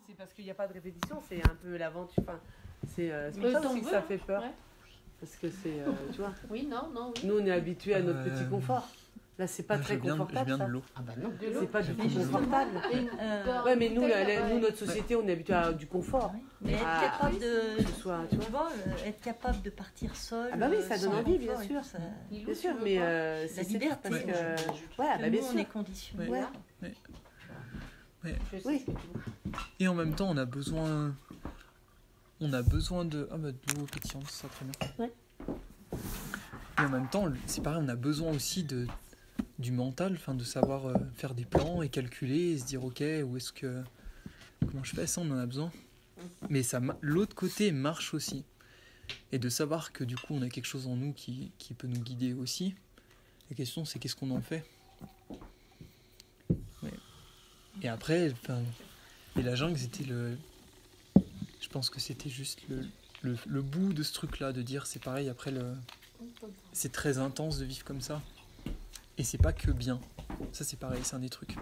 c'est parce qu'il n'y a pas de répétition, c'est un peu l'aventure. Enfin, c'est pour ça aussi que ça fait peur. Ouais. Parce que c'est, tu vois. Oui, non. Oui. Nous, on est habitués à notre petit confort. Là, c'est pas très confortable. Je viens de l'eau. Ah bah non, de l'eau. C'est pas du tout justement. confortable. Ouais, mais nous, notre société, on est habitués à du confort. Mais être capable de, tu vois, être capable de partir seul. Ah bah oui, ça donne envie, bien sûr. Ça... Bien sûr, mais c'est liberté. Parce que, voilà, bah nous, bien sûr. On est conditionnés. Ouais. Ouais. Oui. Et en même temps, on a besoin de... Ah bah de l'eau pétillante, ça très bien. Ouais. Et en même temps, c'est pareil, on a besoin aussi du mental, de savoir faire des plans et calculer et se dire ok, comment je fais ça, on en a besoin. Mais l'autre côté marche aussi. Et de savoir que du coup on a quelque chose en nous qui peut nous guider aussi. La question c'est qu'est-ce qu'on en fait. Ouais. Et après, et la jungle c'était je pense que c'était juste le bout de ce truc-là, de dire c'est pareil, après c'est très intense de vivre comme ça. Et c'est pas que bien. Ça c'est pareil, c'est un des trucs.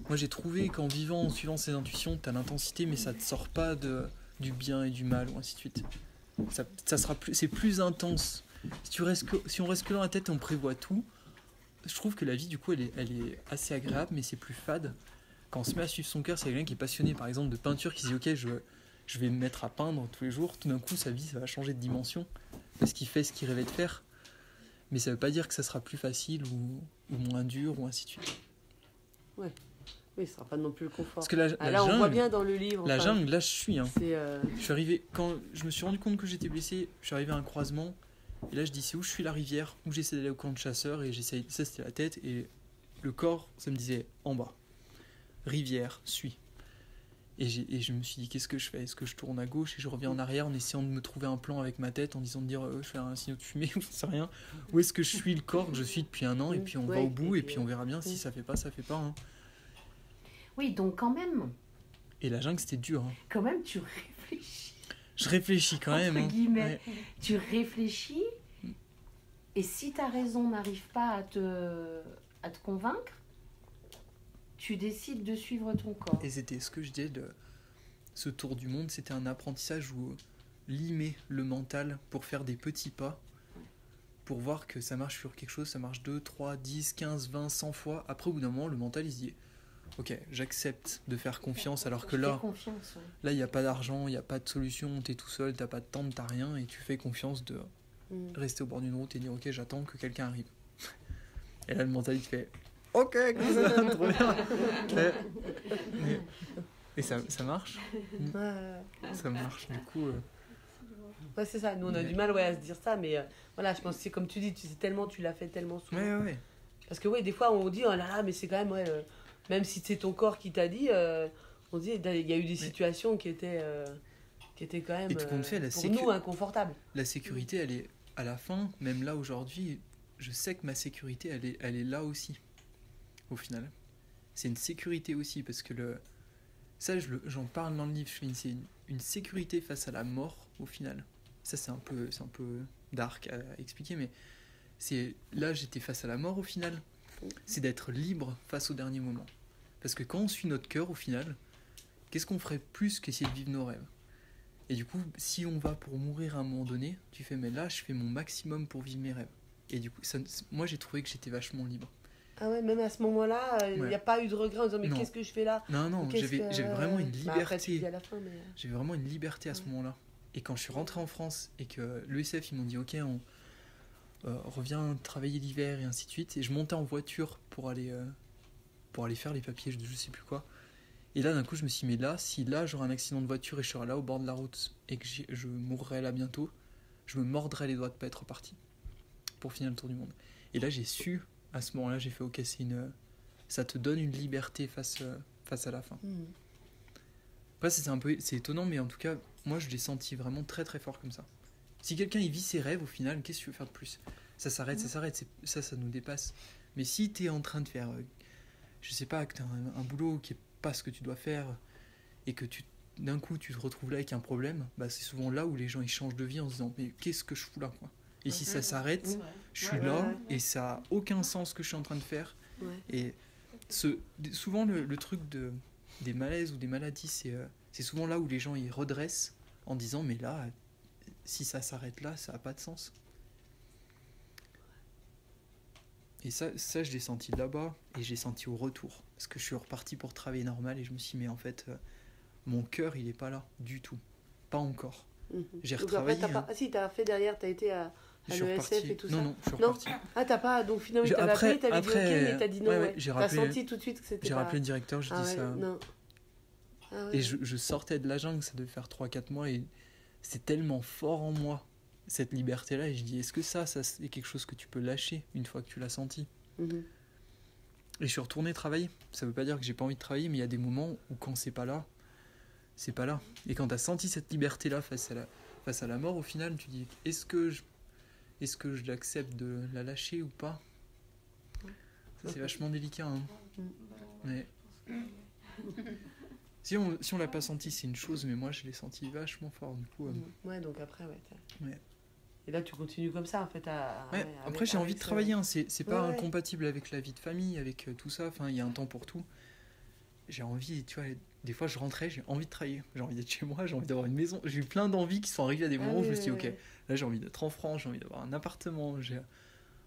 Moi j'ai trouvé qu'en vivant, en suivant ses intuitions, t'as l'intensité, mais ça te sort pas du bien et du mal, ou ainsi de suite. C'est plus intense. Si on reste que dans la tête et on prévoit tout, je trouve que la vie du coup elle est assez agréable, mais c'est plus fade. Quand on se met à suivre son cœur, c'est quelqu'un qui est passionné par exemple de peinture, qui se dit ok, je vais me mettre à peindre tous les jours, tout d'un coup sa vie ça va changer de dimension, parce qu'il fait ce qu'il rêvait de faire. Mais ça veut pas dire que ça sera plus facile ou moins dur ou ainsi de suite. Ouais. Oui, ce sera pas non plus le confort. Parce que la là, on jungle, voit bien dans le livre. La jungle, là, je suis. Je suis arrivé, quand je me suis rendu compte que j'étais blessé, je suis arrivé à un croisement. Et là, je dis, c'est où je suis la rivière, où j'essaie d'aller au camp de chasseurs. Et ça, c'était la tête. Et le corps, ça me disait, en bas. Rivière, suis. Et je me suis dit, qu'est-ce que je fais ? Est-ce que je tourne à gauche et je reviens en arrière en essayant de me trouver un plan avec ma tête, en disant de dire, je fais un signal de fumée ou je sais rien. Ou est-ce que je suis le corps que je suis depuis un an et puis on va au bout et puis on verra bien si ça fait pas, ça fait pas. Hein. Oui, donc quand même. Et la jungle, c'était dur. Hein. Quand même, tu réfléchis. Je réfléchis quand même. Entre guillemets. Ouais. Tu réfléchis et si ta raison n'arrive pas à te convaincre, tu décides de suivre ton corps. Et c'était ce que je disais, ce tour du monde, c'était un apprentissage où limer le mental pour faire des petits pas, pour voir que ça marche sur quelque chose, ça marche 2, 3, 10, 15, 20, 100 fois. Après, au bout d'un moment, le mental, il se dit ok, j'accepte de faire confiance, alors que là, il n'y a pas d'argent, il n'y a pas de solution, t'es tout seul, t'as pas de temps, t'as rien, et tu fais confiance de rester au bord d'une route et dire ok, j'attends que quelqu'un arrive. Et là, le mental, il te fait ok, trop bien. Et ça marche. Ça marche, du coup. Ouais, c'est ça. Nous, on a du mal à se dire ça, mais voilà, je pense que c'est comme tu dis, tu l'as fait tellement souvent. Ouais. Parce que des fois, on dit oh là là, mais c'est quand même, même si c'est ton corps qui t'a dit, on dit il y a eu des situations qui étaient quand même pour nous inconfortables. La sécurité, elle est à la fin, même là aujourd'hui, je sais que ma sécurité, elle est là aussi. Au final, c'est une sécurité aussi parce que j'en parle dans le livre. C'est une sécurité face à la mort au final. Ça c'est un peu dark à expliquer, mais là j'étais face à la mort au final. C'est d'être libre face au dernier moment. Parce que quand on suit notre cœur au final, qu'est-ce qu'on ferait plus qu'essayer de vivre nos rêves ? Et du coup, si on va pour mourir à un moment donné, tu fais mais là je fais mon maximum pour vivre mes rêves. Et du coup, moi j'ai trouvé que j'étais vachement libre. Ah ouais, même à ce moment-là, il n'y a pas eu de regret en disant mais non. Qu'est-ce que je fais là ? Non, j'avais vraiment une liberté. Après, tu dis à la fin, mais... J'avais vraiment une liberté à ce moment-là. Et quand je suis rentré en France et que l'ESF ils m'ont dit ok, on revient travailler l'hiver et ainsi de suite, et je montais en voiture pour aller faire les papiers, je sais plus quoi. Et là d'un coup je me suis dit mais là, si là j'aurais un accident de voiture et je serais là au bord de la route et que je mourrais là bientôt, je me mordrais les doigts de pas être parti pour finir le tour du monde. Et là j'ai su, à ce moment-là j'ai fait ok, ça te donne une liberté face à la fin. Après c'est étonnant, mais en tout cas moi je l'ai senti vraiment très très fort comme ça. Si quelqu'un il vit ses rêves au final, qu'est-ce que tu veux faire de plus ? Ça s'arrête, ça nous dépasse. Mais si t'es en train de faire je sais pas, que t'as un boulot qui est pas ce que tu dois faire et que d'un coup tu te retrouves là avec un problème, bah c'est souvent là où les gens ils changent de vie en se disant mais qu'est-ce que je fous là quoi. Et si ça s'arrête, je suis là et ça a aucun sens ce que je suis en train de faire. Et souvent le truc des malaises ou des maladies, c'est souvent là où les gens ils redressent en disant mais là, si ça s'arrête là, ça n'a pas de sens. Et ça, je l'ai senti là-bas et j'ai senti au retour. Parce que je suis reparti pour travailler normal et je me suis dit mais en fait, mon cœur il est pas là du tout. Pas encore. J'ai retravaillé. Donc après, si, t'as fait derrière, t'as été à l'ESF et tout ça. Non, je suis reparti. Ah, t'as pas. Donc finalement, t'avais appelé, t'avais dit ok, mais t'as dit non. Ouais. T'as senti tout de suite que c'était. J'ai rappelé le directeur, j'ai dit ça. Non. Et je sortais de la jungle, ça devait faire 3-4 mois et c'est tellement fort en moi, cette liberté-là. Et je dis, est-ce que ça c'est quelque chose que tu peux lâcher une fois que tu l'as senti? Et je suis retourné travailler. Ça veut pas dire que j'ai pas envie de travailler, mais il y a des moments où quand c'est pas là, c'est pas là. Et quand t'as senti cette liberté-là face à la mort, au final, tu dis, est-ce que je l'accepte de la lâcher ou pas? Ça, c'est vachement délicat. Hein. Mais si on l'a pas senti, c'est une chose, mais moi, je l'ai senti vachement fort. Du coup, ouais, donc après, ouais. Ouais. Et là, tu continues comme ça, en fait. Après, j'ai envie de travailler. Hein. C'est pas incompatible avec la vie de famille, avec tout ça. Enfin, il y a un temps pour tout. J'ai envie, tu vois, des fois, je rentrais, j'ai envie de travailler. J'ai envie d'être chez moi, j'ai envie d'avoir une maison. J'ai eu plein d'envies qui sont arrivées à des moments où je me suis dit, ok, là, j'ai envie d'être en France, j'ai envie d'avoir un appartement, j'ai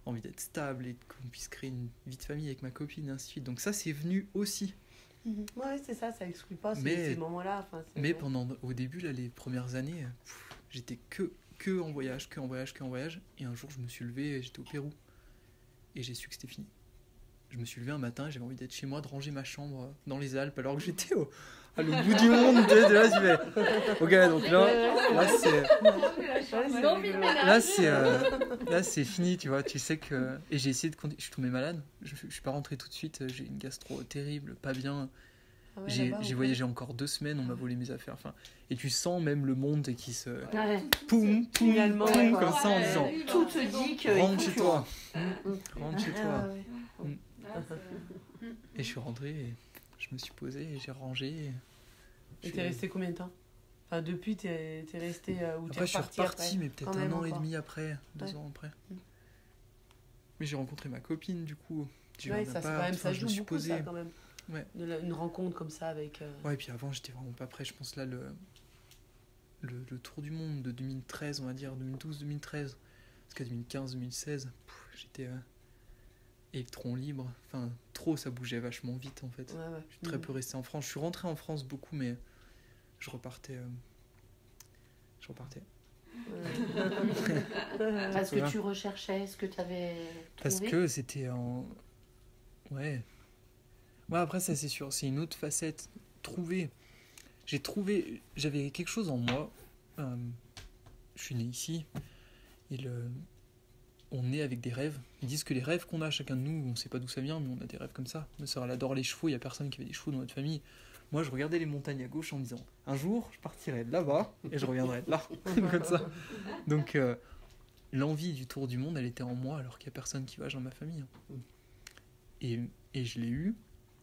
envie d'être stable et qu'on puisse créer une vie de famille avec ma copine, et ainsi de suite. Donc ça, c'est venu aussi. Ouais, c'est ça exclut pas ces moments-là. Enfin, mais au début, là, les premières années, j'étais que en voyage. Et un jour, je me suis levé, j'étais au Pérou. Et j'ai su que c'était fini. Je me suis levé un matin, j'avais envie d'être chez moi, de ranger ma chambre dans les Alpes, alors que j'étais à l'autre bout du monde. Ok, donc là, c'est fini, tu vois. Tu sais que... Et j'ai essayé de... Je suis tombé malade. Je suis pas rentré tout de suite. J'ai une gastro terrible, pas bien. J'ai voyagé encore 2 semaines, on m'a volé mes affaires. Enfin, et tu sens même le monde qui se... Poum, comme ça en disant... Tout te dit que... Rentre chez toi. Rentre chez toi. Et je suis rentré, et je me suis posé, et j'ai rangé. Et t'es resté combien de temps? Enfin, depuis, t'es resté où? Après, je suis reparti, mais peut-être 1 an et demi après, 2 ans après. Mais j'ai rencontré ma copine, du coup. Ça joue beaucoup, posé. ça, quand même. Ouais. Une rencontre comme ça avec... Ouais, et puis avant, j'étais vraiment pas prêt. Je pense là, le tour du monde de 2013, on va dire, 2012-2013, parce qu'à 2015-2016, j'étais... électron libre, enfin trop, ça bougeait vachement vite en fait. Je suis très peu resté en France. Je suis rentré en France beaucoup, mais je repartais. Parce que tu recherchais ce que tu avais trouvé. Parce que c'était en... Ouais, après ça c'est sûr, c'est une autre facette. J'avais quelque chose en moi. Je suis né ici, et on est avec des rêves. Ils disent que les rêves qu'on a, chacun de nous, on sait pas d'où ça vient, mais on a des rêves comme ça. Ma sœur, elle adore les chevaux, il y a personne qui avait des chevaux dans notre famille. Moi, je regardais les montagnes à gauche en me disant, un jour, je partirai de là-bas et je reviendrai de là, comme ça. Donc, l'envie du tour du monde, elle était en moi, alors qu'il y a personne qui voyage dans ma famille. Et je l'ai eu,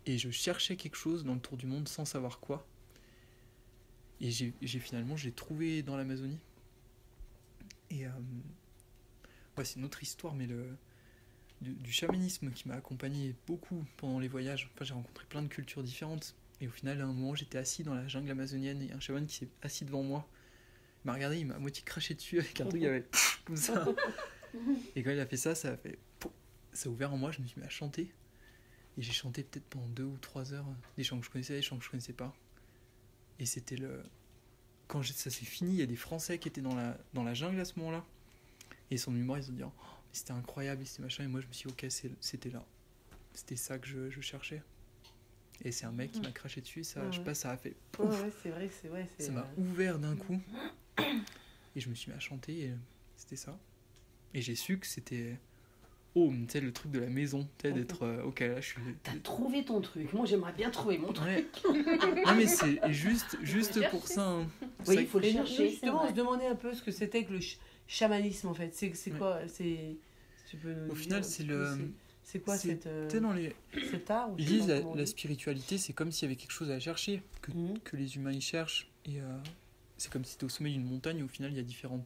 et je cherchais quelque chose dans le tour du monde sans savoir quoi. Et finalement, je l'ai trouvé dans l'Amazonie. Et... c'est une autre histoire, mais du chamanisme qui m'a accompagné beaucoup pendant les voyages. Enfin, j'ai rencontré plein de cultures différentes. Et au final, à un moment, j'étais assis dans la jungle amazonienne et un chaman qui s'est assis devant moi. Il m'a regardé, il m'a à moitié craché dessus avec un truc qui avait comme ça. Et quand il a fait ça, ça a ouvert en moi, je me suis mis à chanter. Et j'ai chanté peut-être pendant 2 ou 3 heures des chants que je connaissais, des chants que je connaissais pas. Et c'était quand ça s'est fini, il y a des Français qui étaient dans la jungle à ce moment-là. Et son mémoire, ils ont dit oh, mais c'était incroyable, et c'était machin. Et moi, je me suis dit ok, c'était là. C'était ça que je cherchais. Et c'est un mec qui m'a craché dessus, ça, je sais pas, ça a fait pouf. C'est vrai. Ça m'a ouvert d'un coup. Et je me suis mis à chanter, et c'était ça. Et j'ai su que c'était tu sais, le truc de la maison, tu sais, d'être ok, là je suis... T'as trouvé ton truc. Moi, j'aimerais bien trouver mon truc. Non, mais c'est juste pour ça. Hein. Oui, il faut le chercher. Justement, on se demandait un peu ce que c'était que le chamanisme, en fait. C'est quoi? Au final, c'est quoi cet art? Ils disent la spiritualité, c'est comme s'il y avait quelque chose à chercher, que les humains y cherchent. Et c'est comme si tu es au sommet d'une montagne, et au final, il y a différentes...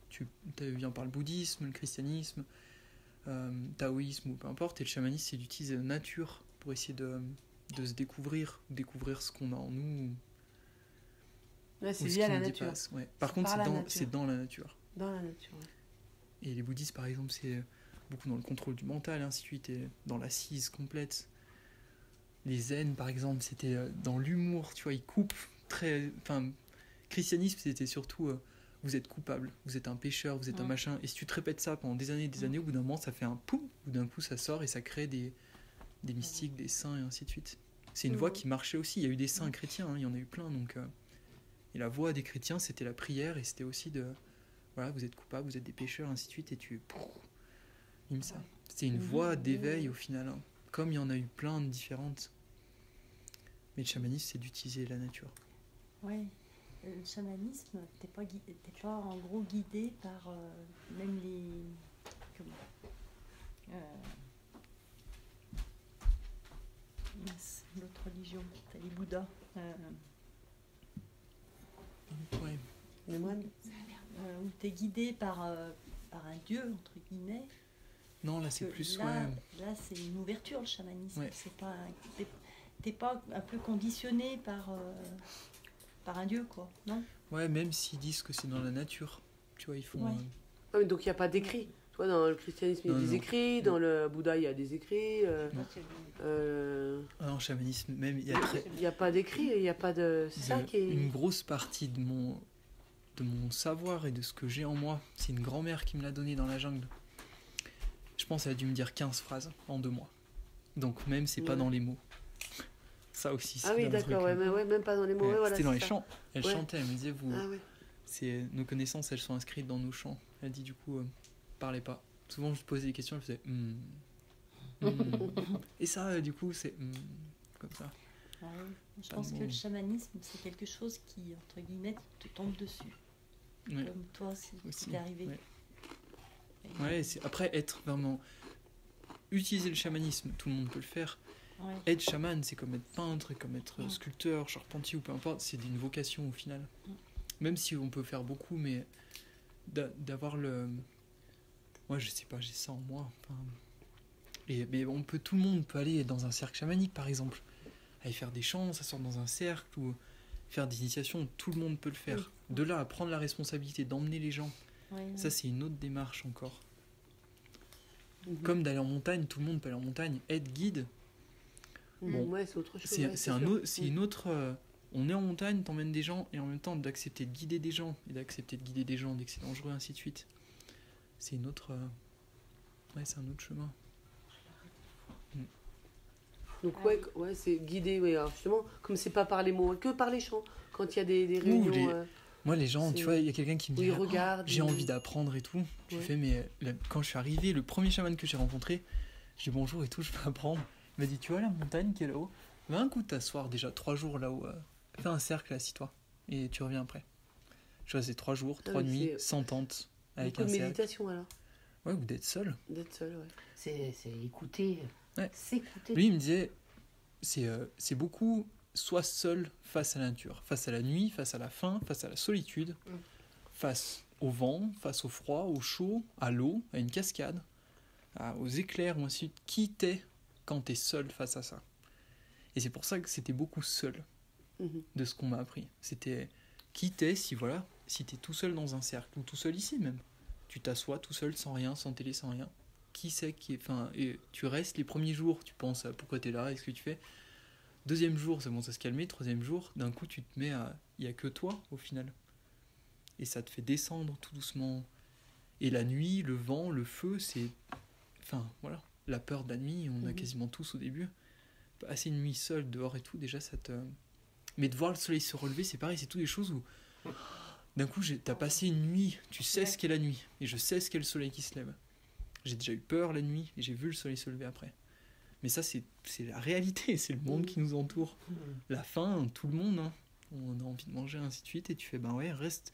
Tu viens par le bouddhisme, le christianisme, taoïsme ou peu importe, et le chamanisme, c'est d'utiliser la nature pour essayer de de se découvrir ce qu'on a en nous. Ouais, c'est lié à la nature. Ouais. Par contre, c'est dans la nature. Dans la nature, ouais. Et les bouddhistes, par exemple, c'est beaucoup dans le contrôle du mental, et ainsi de suite, et dans l'assise complète. Les zen, par exemple, c'était dans l'humour, tu vois, ils coupent très... Enfin, christianisme, c'était surtout... vous êtes coupable, vous êtes un pécheur, vous êtes un machin. Et si tu te répètes ça pendant des années, au bout d'un moment, ça fait un poum, ou d'un coup, ça sort et ça crée des mystiques, des saints, et ainsi de suite. C'est une voie qui marchait aussi. Il y a eu des saints chrétiens, hein, il y en a eu plein. Donc, et la voie des chrétiens, c'était la prière, et c'était aussi de... Voilà, vous êtes coupable, vous êtes des pécheurs, ainsi de suite, et tu... ça. C'était une voie d'éveil, au final. Hein. Comme il y en a eu plein de différentes. Mais le chamanisme, c'est d'utiliser la nature. Oui. Le chamanisme, t'es pas en gros guidé par même les... l'autre religion, t'as les Bouddhas. Ouais. Les moines. Où t'es guidé par un dieu, entre guillemets. Non, là c'est plus... Là c'est une ouverture, le chamanisme. Ouais. C'est pas... T'es pas un peu conditionné par un dieu, quoi, non? Ouais, même s'ils disent que c'est dans la nature. Tu vois, ils font... mais donc il n'y a pas d'écrit. Tu vois, dans le christianisme, il y a des écrits. Dans le Bouddha, il y a des écrits. En chamanisme, même, il y a Il n'y a pas d'écrit, il n'y a pas de... C'est ça qui est... Une grosse partie de mon savoir et de ce que j'ai en moi, c'est une grand-mère qui me l'a donné dans la jungle. Je pense qu'elle a dû me dire 15 phrases en 2 mois. Donc même, c'est pas dans les mots. Ça aussi, c'est oui, d'accord, même pas dans les mots. Voilà, c'était dans les chants. Elle chantait, elle me disait, nos connaissances, elles sont inscrites dans nos chants. Elle dit, du coup, parlez pas. Souvent, je posais des questions, elle faisait et ça, du coup, c'est comme ça. Je pense que le chamanisme, c'est quelque chose qui, entre guillemets, te tombe dessus. Ouais. Comme toi aussi. C'est arrivé. Après, être vraiment... Utiliser le chamanisme, tout le monde peut le faire. Être chaman, c'est comme être peintre, comme être sculpteur, charpentier ou peu importe, c'est une vocation au final. Même si on peut faire beaucoup, mais d'avoir le... Moi, je sais pas, j'ai ça en moi. Enfin... mais tout le monde peut aller dans un cercle chamanique, par exemple. Aller faire des chants, s'asseoir dans un cercle, ou faire des initiations, tout le monde peut le faire. De là à prendre la responsabilité d'emmener les gens, ça c'est une autre démarche encore. Comme d'aller en montagne, tout le monde peut aller en montagne. Être guide, c'est autre chose. C'est une autre... on est en montagne, t'emmènes des gens, et en même temps d'accepter de guider des gens, et d'accepter de guider des gens dès que c'est dangereux, ainsi de suite. C'est une autre... c'est un autre chemin. Donc c'est guidé, alors justement, comme c'est pas par les mots, que par les chants, quand il y a des réunions... Moi, les gens, tu vois, il y a quelqu'un qui me dit j'ai envie d'apprendre et tout. Je fais, mais quand je suis arrivé, le premier chaman que j'ai rencontré, je dis bonjour et tout, je veux apprendre. Il m'a dit, tu vois la montagne qui est là-haut, va un coup t'asseoir déjà 3 jours là-haut, fais un cercle, assis-toi, et tu reviens après. Je suis resté 3 jours, 3 nuits, sans tente, avec un cercle. De méditation alors. Ouais, ou d'être seul. C'est écouter. S'écouter. Lui, il me disait, c'est beaucoup... Sois seul face à la nature, face à la nuit, face à la faim, face à la solitude, face au vent, face au froid, au chaud, à l'eau, à une cascade, aux éclairs, ou ainsi de suite. Qui t'es quand t'es seul face à ça? Et c'est pour ça que c'était beaucoup seul de ce qu'on m'a appris. C'était qui t'es si t'es tout seul dans un cercle, ou tout seul ici même. Tu t'assois tout seul, sans rien, sans télé, sans rien. Qui c'est qui est... et tu restes les premiers jours, tu penses à pourquoi t'es là, et ce que tu fais. 2e jour, ça commence à se calmer. 3e jour, d'un coup, tu te mets à... Il n'y a que toi, au final. Et ça te fait descendre tout doucement. Et la nuit, le vent, le feu, c'est... Enfin, voilà. La peur de la nuit, on a quasiment tous au début. Passer une nuit seule, dehors et tout, déjà, ça te... Mais de voir le soleil se relever, c'est pareil. C'est toutes des choses où... D'un coup, t'as passé une nuit. Tu sais ce qu'est la nuit. Et je sais ce qu'est le soleil qui se lève. J'ai déjà eu peur la nuit. Et j'ai vu le soleil se lever après. Mais ça, c'est la réalité, c'est le monde qui nous entoure. La faim, tout le monde, on a envie de manger, ainsi de suite, et tu fais, reste.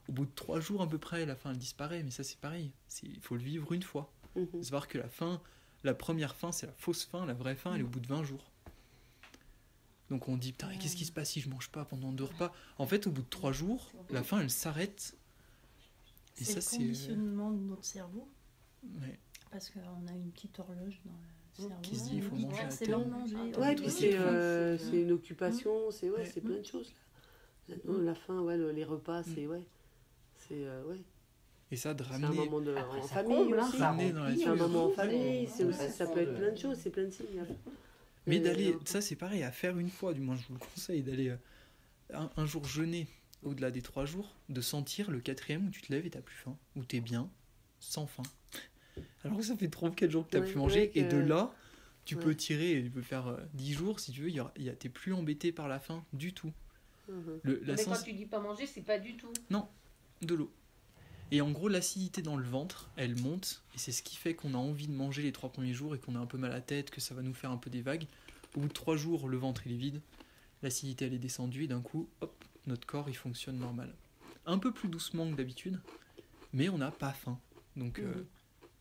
Au bout de 3 jours à peu près, la faim, elle disparaît, mais ça, c'est pareil. Il faut le vivre une fois. Savoir que la première faim, c'est la fausse faim, la vraie faim, elle est au bout de 20 jours. Donc on dit, putain, qu'est-ce qui se passe si je mange pas pendant 2 repas? En fait, au bout de 3 jours, la faim, elle s'arrête. Et c'est le conditionnement de notre cerveau. Ouais. Parce qu'on a une petite horloge dans qui se dit il faut manger à c'est terme. Ouais, puis c'est une occupation, c'est plein de choses. La faim, les repas, c'est Et ça, de c'est un ramener. moment Après, en ça famille comble, aussi. ramener dans la C'est un nature. moment en famille, ça peut être plein de choses, c'est plein de signes. Mais d'aller, ça c'est pareil, à faire une fois, du moins je vous le conseille, d'aller un jour jeûner au-delà des 3 jours, de sentir le 4e où tu te lèves et t'as plus faim, où t'es bien, sans faim. Alors que ça fait 3 ou 4 jours que t'as plus mangé, et de là, tu peux tirer, tu peux faire 10 jours si tu veux, t'es plus embêté par la faim du tout. Mais quand tu dis pas manger, c'est pas du tout. Non, de l'eau. Et en gros, l'acidité dans le ventre, elle monte, et c'est ce qui fait qu'on a envie de manger les 3 premiers jours et qu'on a un peu mal à la tête, que ça va nous faire un peu des vagues. Au bout de 3 jours, le ventre il est vide, l'acidité elle est descendue, et d'un coup, hop, notre corps il fonctionne normal. Un peu plus doucement que d'habitude, mais on n'a pas faim. Donc,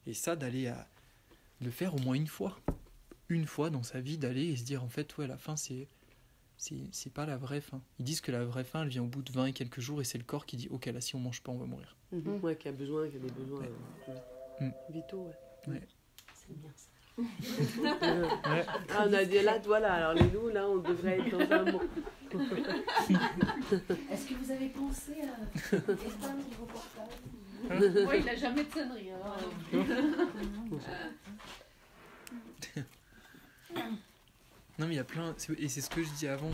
et ça, d'aller le faire au moins une fois dans sa vie, d'aller et se dire en fait, la faim c'est pas la vraie faim. Ils disent que la vraie faim elle vient au bout de 20 et quelques jours, et c'est le corps qui dit ok, là si on mange pas on va mourir. Qui a des besoins vitaux. C'est bien ça. On a dit là, voilà, alors les loups, là, on devrait être dans un monde. Est-ce que vous avez pensé à éteindre vos portables? Oui, il n'a jamais de sonnerie. Non, mais il y a plein, et c'est ce que je dis avant,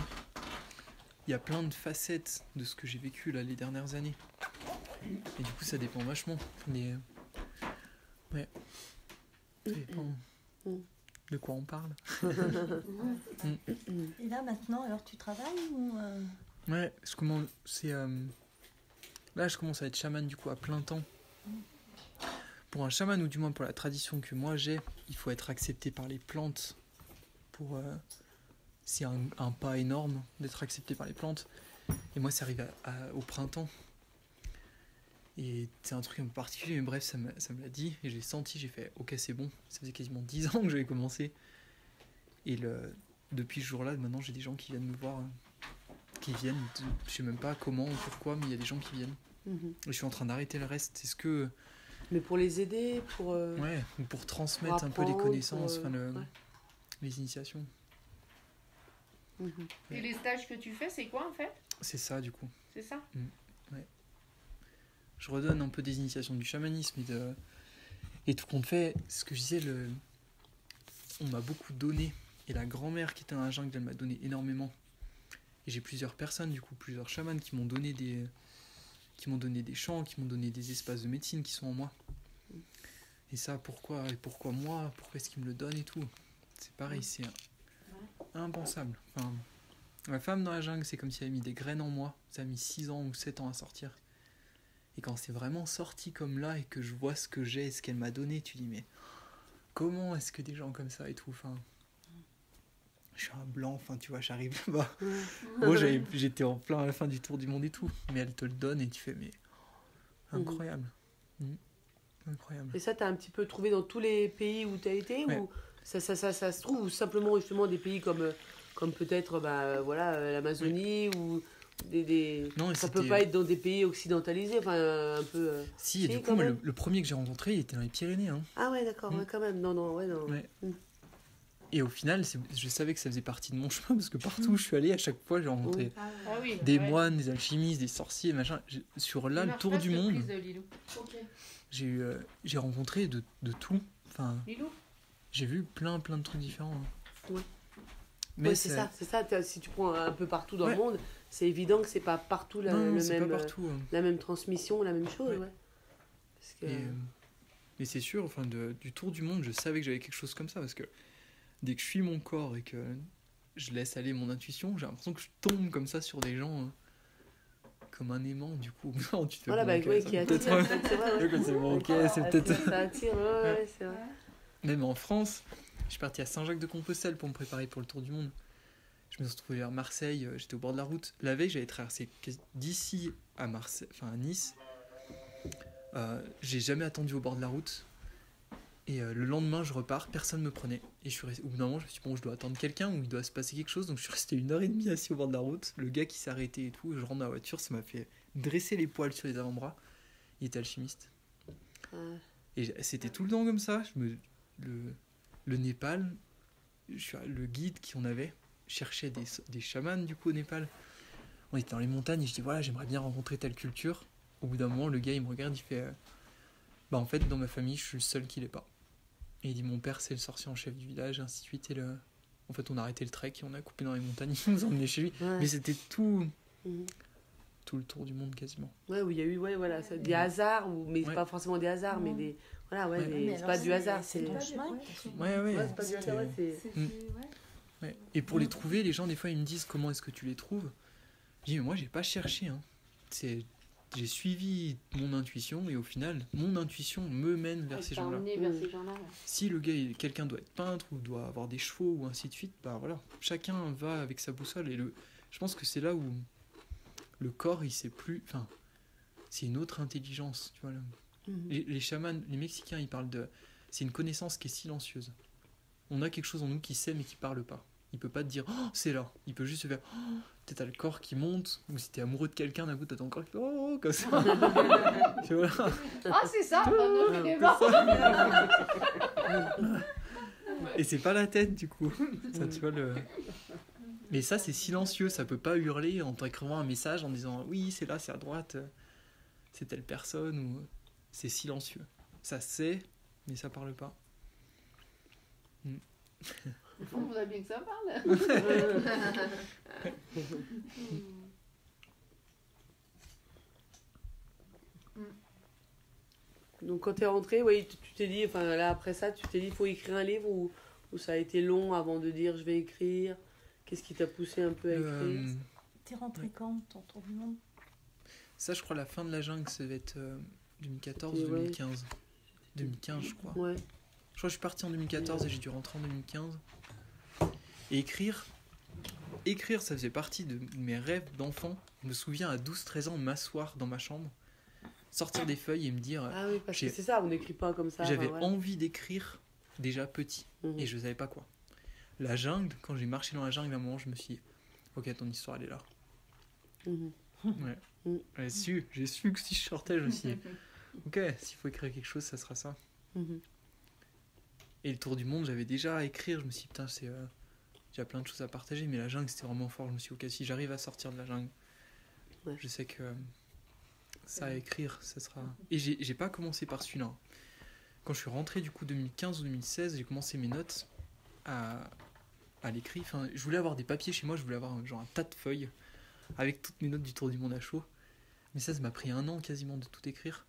il y a plein de facettes de ce que j'ai vécu là les dernières années. Et du coup, ça dépend vachement. Mais ouais. Ça dépend de quoi on parle. Et là maintenant, alors tu travailles ou Ouais, là je commence à être chaman du coup à plein temps. Pour un chaman, ou du moins pour la tradition que moi j'ai, il faut être accepté par les plantes. C'est un pas énorme d'être accepté par les plantes. Et moi, ça arrive au printemps. Et c'est un truc un peu particulier, mais bref, ça me l'a dit. Et j'ai senti, j'ai fait, ok, c'est bon. Ça faisait quasiment 10 ans que j'avais commencé. Et depuis ce jour-là, maintenant, j'ai des gens qui viennent me voir, qui viennent, je sais même pas comment ou pourquoi, mais il y a des gens qui viennent. Et je suis en train d'arrêter le reste. Est-ce que... Mais pour les aider, Ouais, ou pour transmettre un peu les connaissances, les initiations. Et les stages que tu fais, c'est quoi en fait? C'est ça, du coup. C'est ça? Ouais. Je redonne un peu des initiations du chamanisme et tout compte fait, ce que je disais, on m'a beaucoup donné. Et la grand-mère qui était dans la jungle, elle m'a donné énormément. Et j'ai plusieurs personnes, du coup, plusieurs chamans qui m'ont donné des chants, qui m'ont donné des espaces de médecine qui sont en moi. Et ça, pourquoi moi? Pourquoi est-ce qu'ils me le donnent et tout? C'est pareil, c'est impensable. Enfin, ma femme dans la jungle, c'est comme si elle avait mis des graines en moi. Ça a mis 6 ans ou 7 ans à sortir. Et quand c'est vraiment sorti comme là et que je vois ce que j'ai et ce qu'elle m'a donné, tu dis mais comment est-ce que des gens comme ça et tout, enfin, je suis un blanc, enfin tu vois, j'arrive là-bas. Moi j'étais en plein à la fin du tour du monde et tout, mais elle te le donne et tu fais mais incroyable. Incroyable. Et ça, t'as un petit peu trouvé dans tous les pays où t'as été, ou ça se trouve, ou simplement justement des pays comme peut-être l'Amazonie, ou non, ça peut pas être dans des pays occidentalisés, enfin un peu. Si, et du coup, moi, le premier que j'ai rencontré, il était dans les Pyrénées. Hein. Ah ouais, d'accord, quand même. Non. Ouais. Et au final, je savais que ça faisait partie de mon chemin, parce que partout où je suis allé, à chaque fois, j'ai rencontré des moines, des alchimistes, des sorciers, machin. Sur là, le tour du monde, j'ai rencontré de tout. Enfin, j'ai vu plein de trucs différents. Hein. Ouais. Mais c'est ça. Si tu prends un peu partout dans le monde, c'est évident que c'est pas partout la même transmission, la même chose. Ouais. Parce que... mais c'est sûr, enfin, du tour du monde, je savais que j'avais quelque chose comme ça, parce que dès que je suis mon corps et que je laisse aller mon intuition, j'ai l'impression que je tombe comme ça sur des gens comme un aimant, du coup. Non, tu te fais qui attire. C'est peut-être... Ça attire, c'est vrai. Même en France, je suis parti à Saint-Jacques-de-Compostelle pour me préparer pour le tour du monde. Je me suis retrouvé vers Marseille, j'étais au bord de la route. La veille, j'avais traversé d'ici à Marseille, enfin à Nice. J'ai jamais attendu au bord de la route. Et le lendemain, je repars, personne ne me prenait. Et je suis resté, au bout d'un moment, je me suis dit, bon, je dois attendre quelqu'un ou il doit se passer quelque chose. Donc je suis resté 1h30 assis au bord de la route. Le gars qui s'est arrêté et tout, je rentre dans la voiture, ça m'a fait dresser les poils sur les avant-bras. Il était alchimiste. Et c'était tout le temps comme ça. le Népal, le guide qu'on avait cherchait des chamans du coup au Népal. On était dans les montagnes et je dis voilà, j'aimerais bien rencontrer telle culture. Au bout d'un moment, le gars il me regarde, il fait en fait dans ma famille je suis le seul qui l'est pas. Et il dit mon père c'est le sorcier en chef du village, ainsi de suite. Et en fait on a arrêté le trek et on a coupé dans les montagnes, il nous a emmenés chez lui. Ouais. Mais c'était tout le tour du monde quasiment. Ouais, où il y a eu des hasards, mais c'est pas forcément des hasards, mais des c'est pas du hasard, c'est ton chemin. Ouais, c'est pas du hasard, ouais. Et pour les trouver, les gens des fois ils me disent comment est-ce que tu les trouves. Je dis mais moi j'ai pas cherché, hein. J'ai suivi mon intuition et au final mon intuition me mène vers ces gens-là. Si le gars, quelqu'un doit être peintre ou doit avoir des chevaux ou ainsi de suite, bah voilà, chacun va avec sa boussole et je pense que c'est là où le corps il sait plus, enfin c'est une autre intelligence, tu vois. Les chamans, les Mexicains ils parlent c'est une connaissance qui est silencieuse. On a quelque chose en nous qui sait mais qui parle pas. Il peut pas te dire oh, c'est là. Il peut juste se faire peut-être t'as le corps qui monte, ou si t'es amoureux de quelqu'un d'un coup t'as ton corps qui fait comme ça. Tu vois. Ah c'est ça. Et c'est pas la tête du coup. Ça tu vois Mais ça c'est silencieux, ça peut pas hurler en t'écrivant un message en disant oui c'est là, c'est à droite, c'est telle personne ou c'est silencieux. Ça sait mais ça parle pas. On voudrait bien que ça parle. Donc quand t'es rentré, tu t'es dit, enfin là après ça, tu t'es dit, il faut écrire un livre ou ça a été long avant de dire je vais écrire. Qu'est-ce qui t'a poussé un peu à écrire? T'es rentré quand, ton tour du monde? Ça, je crois la fin de la jungle, ça va être 2014 ou 2015. 2015, je crois. Ouais. Je crois que je suis parti en 2014 et j'ai dû rentrer en 2015. Et écrire, ça faisait partie de mes rêves d'enfant. Je me souviens à 12-13 ans m'asseoir dans ma chambre, sortir des feuilles et me dire... Ah oui, parce que c'est ça, on n'écrit pas comme ça. J'avais envie d'écrire déjà petit et je ne savais pas quoi. La jungle, quand j'ai marché dans la jungle à un moment, je me suis dit, ok, ton histoire elle est là. Ouais. J'ai su que si je sortais, je me suis dit, ok, s'il faut écrire quelque chose, ça sera ça. Et le tour du monde, j'avais déjà à écrire, je me suis dit, putain, j'ai plein de choses à partager, mais la jungle c'était vraiment fort. Je me suis dit, ok, si j'arrive à sortir de la jungle, je sais que ça à écrire, ça sera. Et j'ai pas commencé par celui-là. Quand je suis rentré du coup 2015 ou 2016, j'ai commencé mes notes à l'écrit. Enfin, je voulais avoir des papiers chez moi, je voulais avoir un tas de feuilles avec toutes mes notes du tour du monde à chaud. Mais ça m'a pris 1 an quasiment de tout écrire.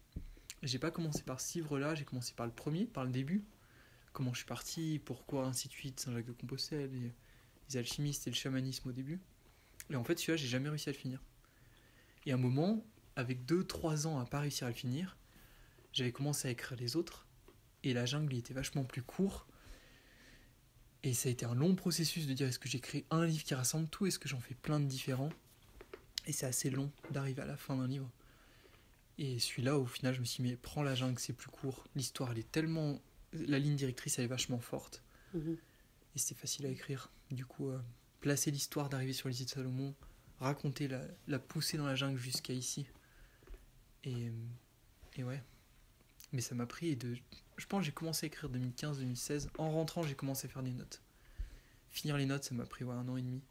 Et j'ai pas commencé par ce livre-là, j'ai commencé par le premier, par le début. Comment je suis parti, pourquoi, ainsi de suite, Saint-Jacques-de-Compostelle, les alchimistes et le chamanisme au début. Et en fait, celui-là, j'ai jamais réussi à le finir. Et à un moment, avec 2-3 ans à pas réussir à le finir, j'avais commencé à écrire les autres. Et la jungle, il était vachement plus court. Et ça a été un long processus de dire est-ce que j'écris un livre qui rassemble tout, est-ce que j'en fais plein de différents. Et c'est assez long d'arriver à la fin d'un livre. Et celui-là, au final, je me suis dit mais prends la jungle, c'est plus court. L'histoire, elle est tellement... La ligne directrice, elle est vachement forte. Et c'était facile à écrire. Du coup, placer l'histoire d'arriver sur les îles de Salomon, raconter la poussée dans la jungle jusqu'à ici. Et ouais. Mais ça m'a pris... Je pense que j'ai commencé à écrire 2015-2016. En rentrant, j'ai commencé à faire des notes. Finir les notes, ça m'a pris 1 an et demi.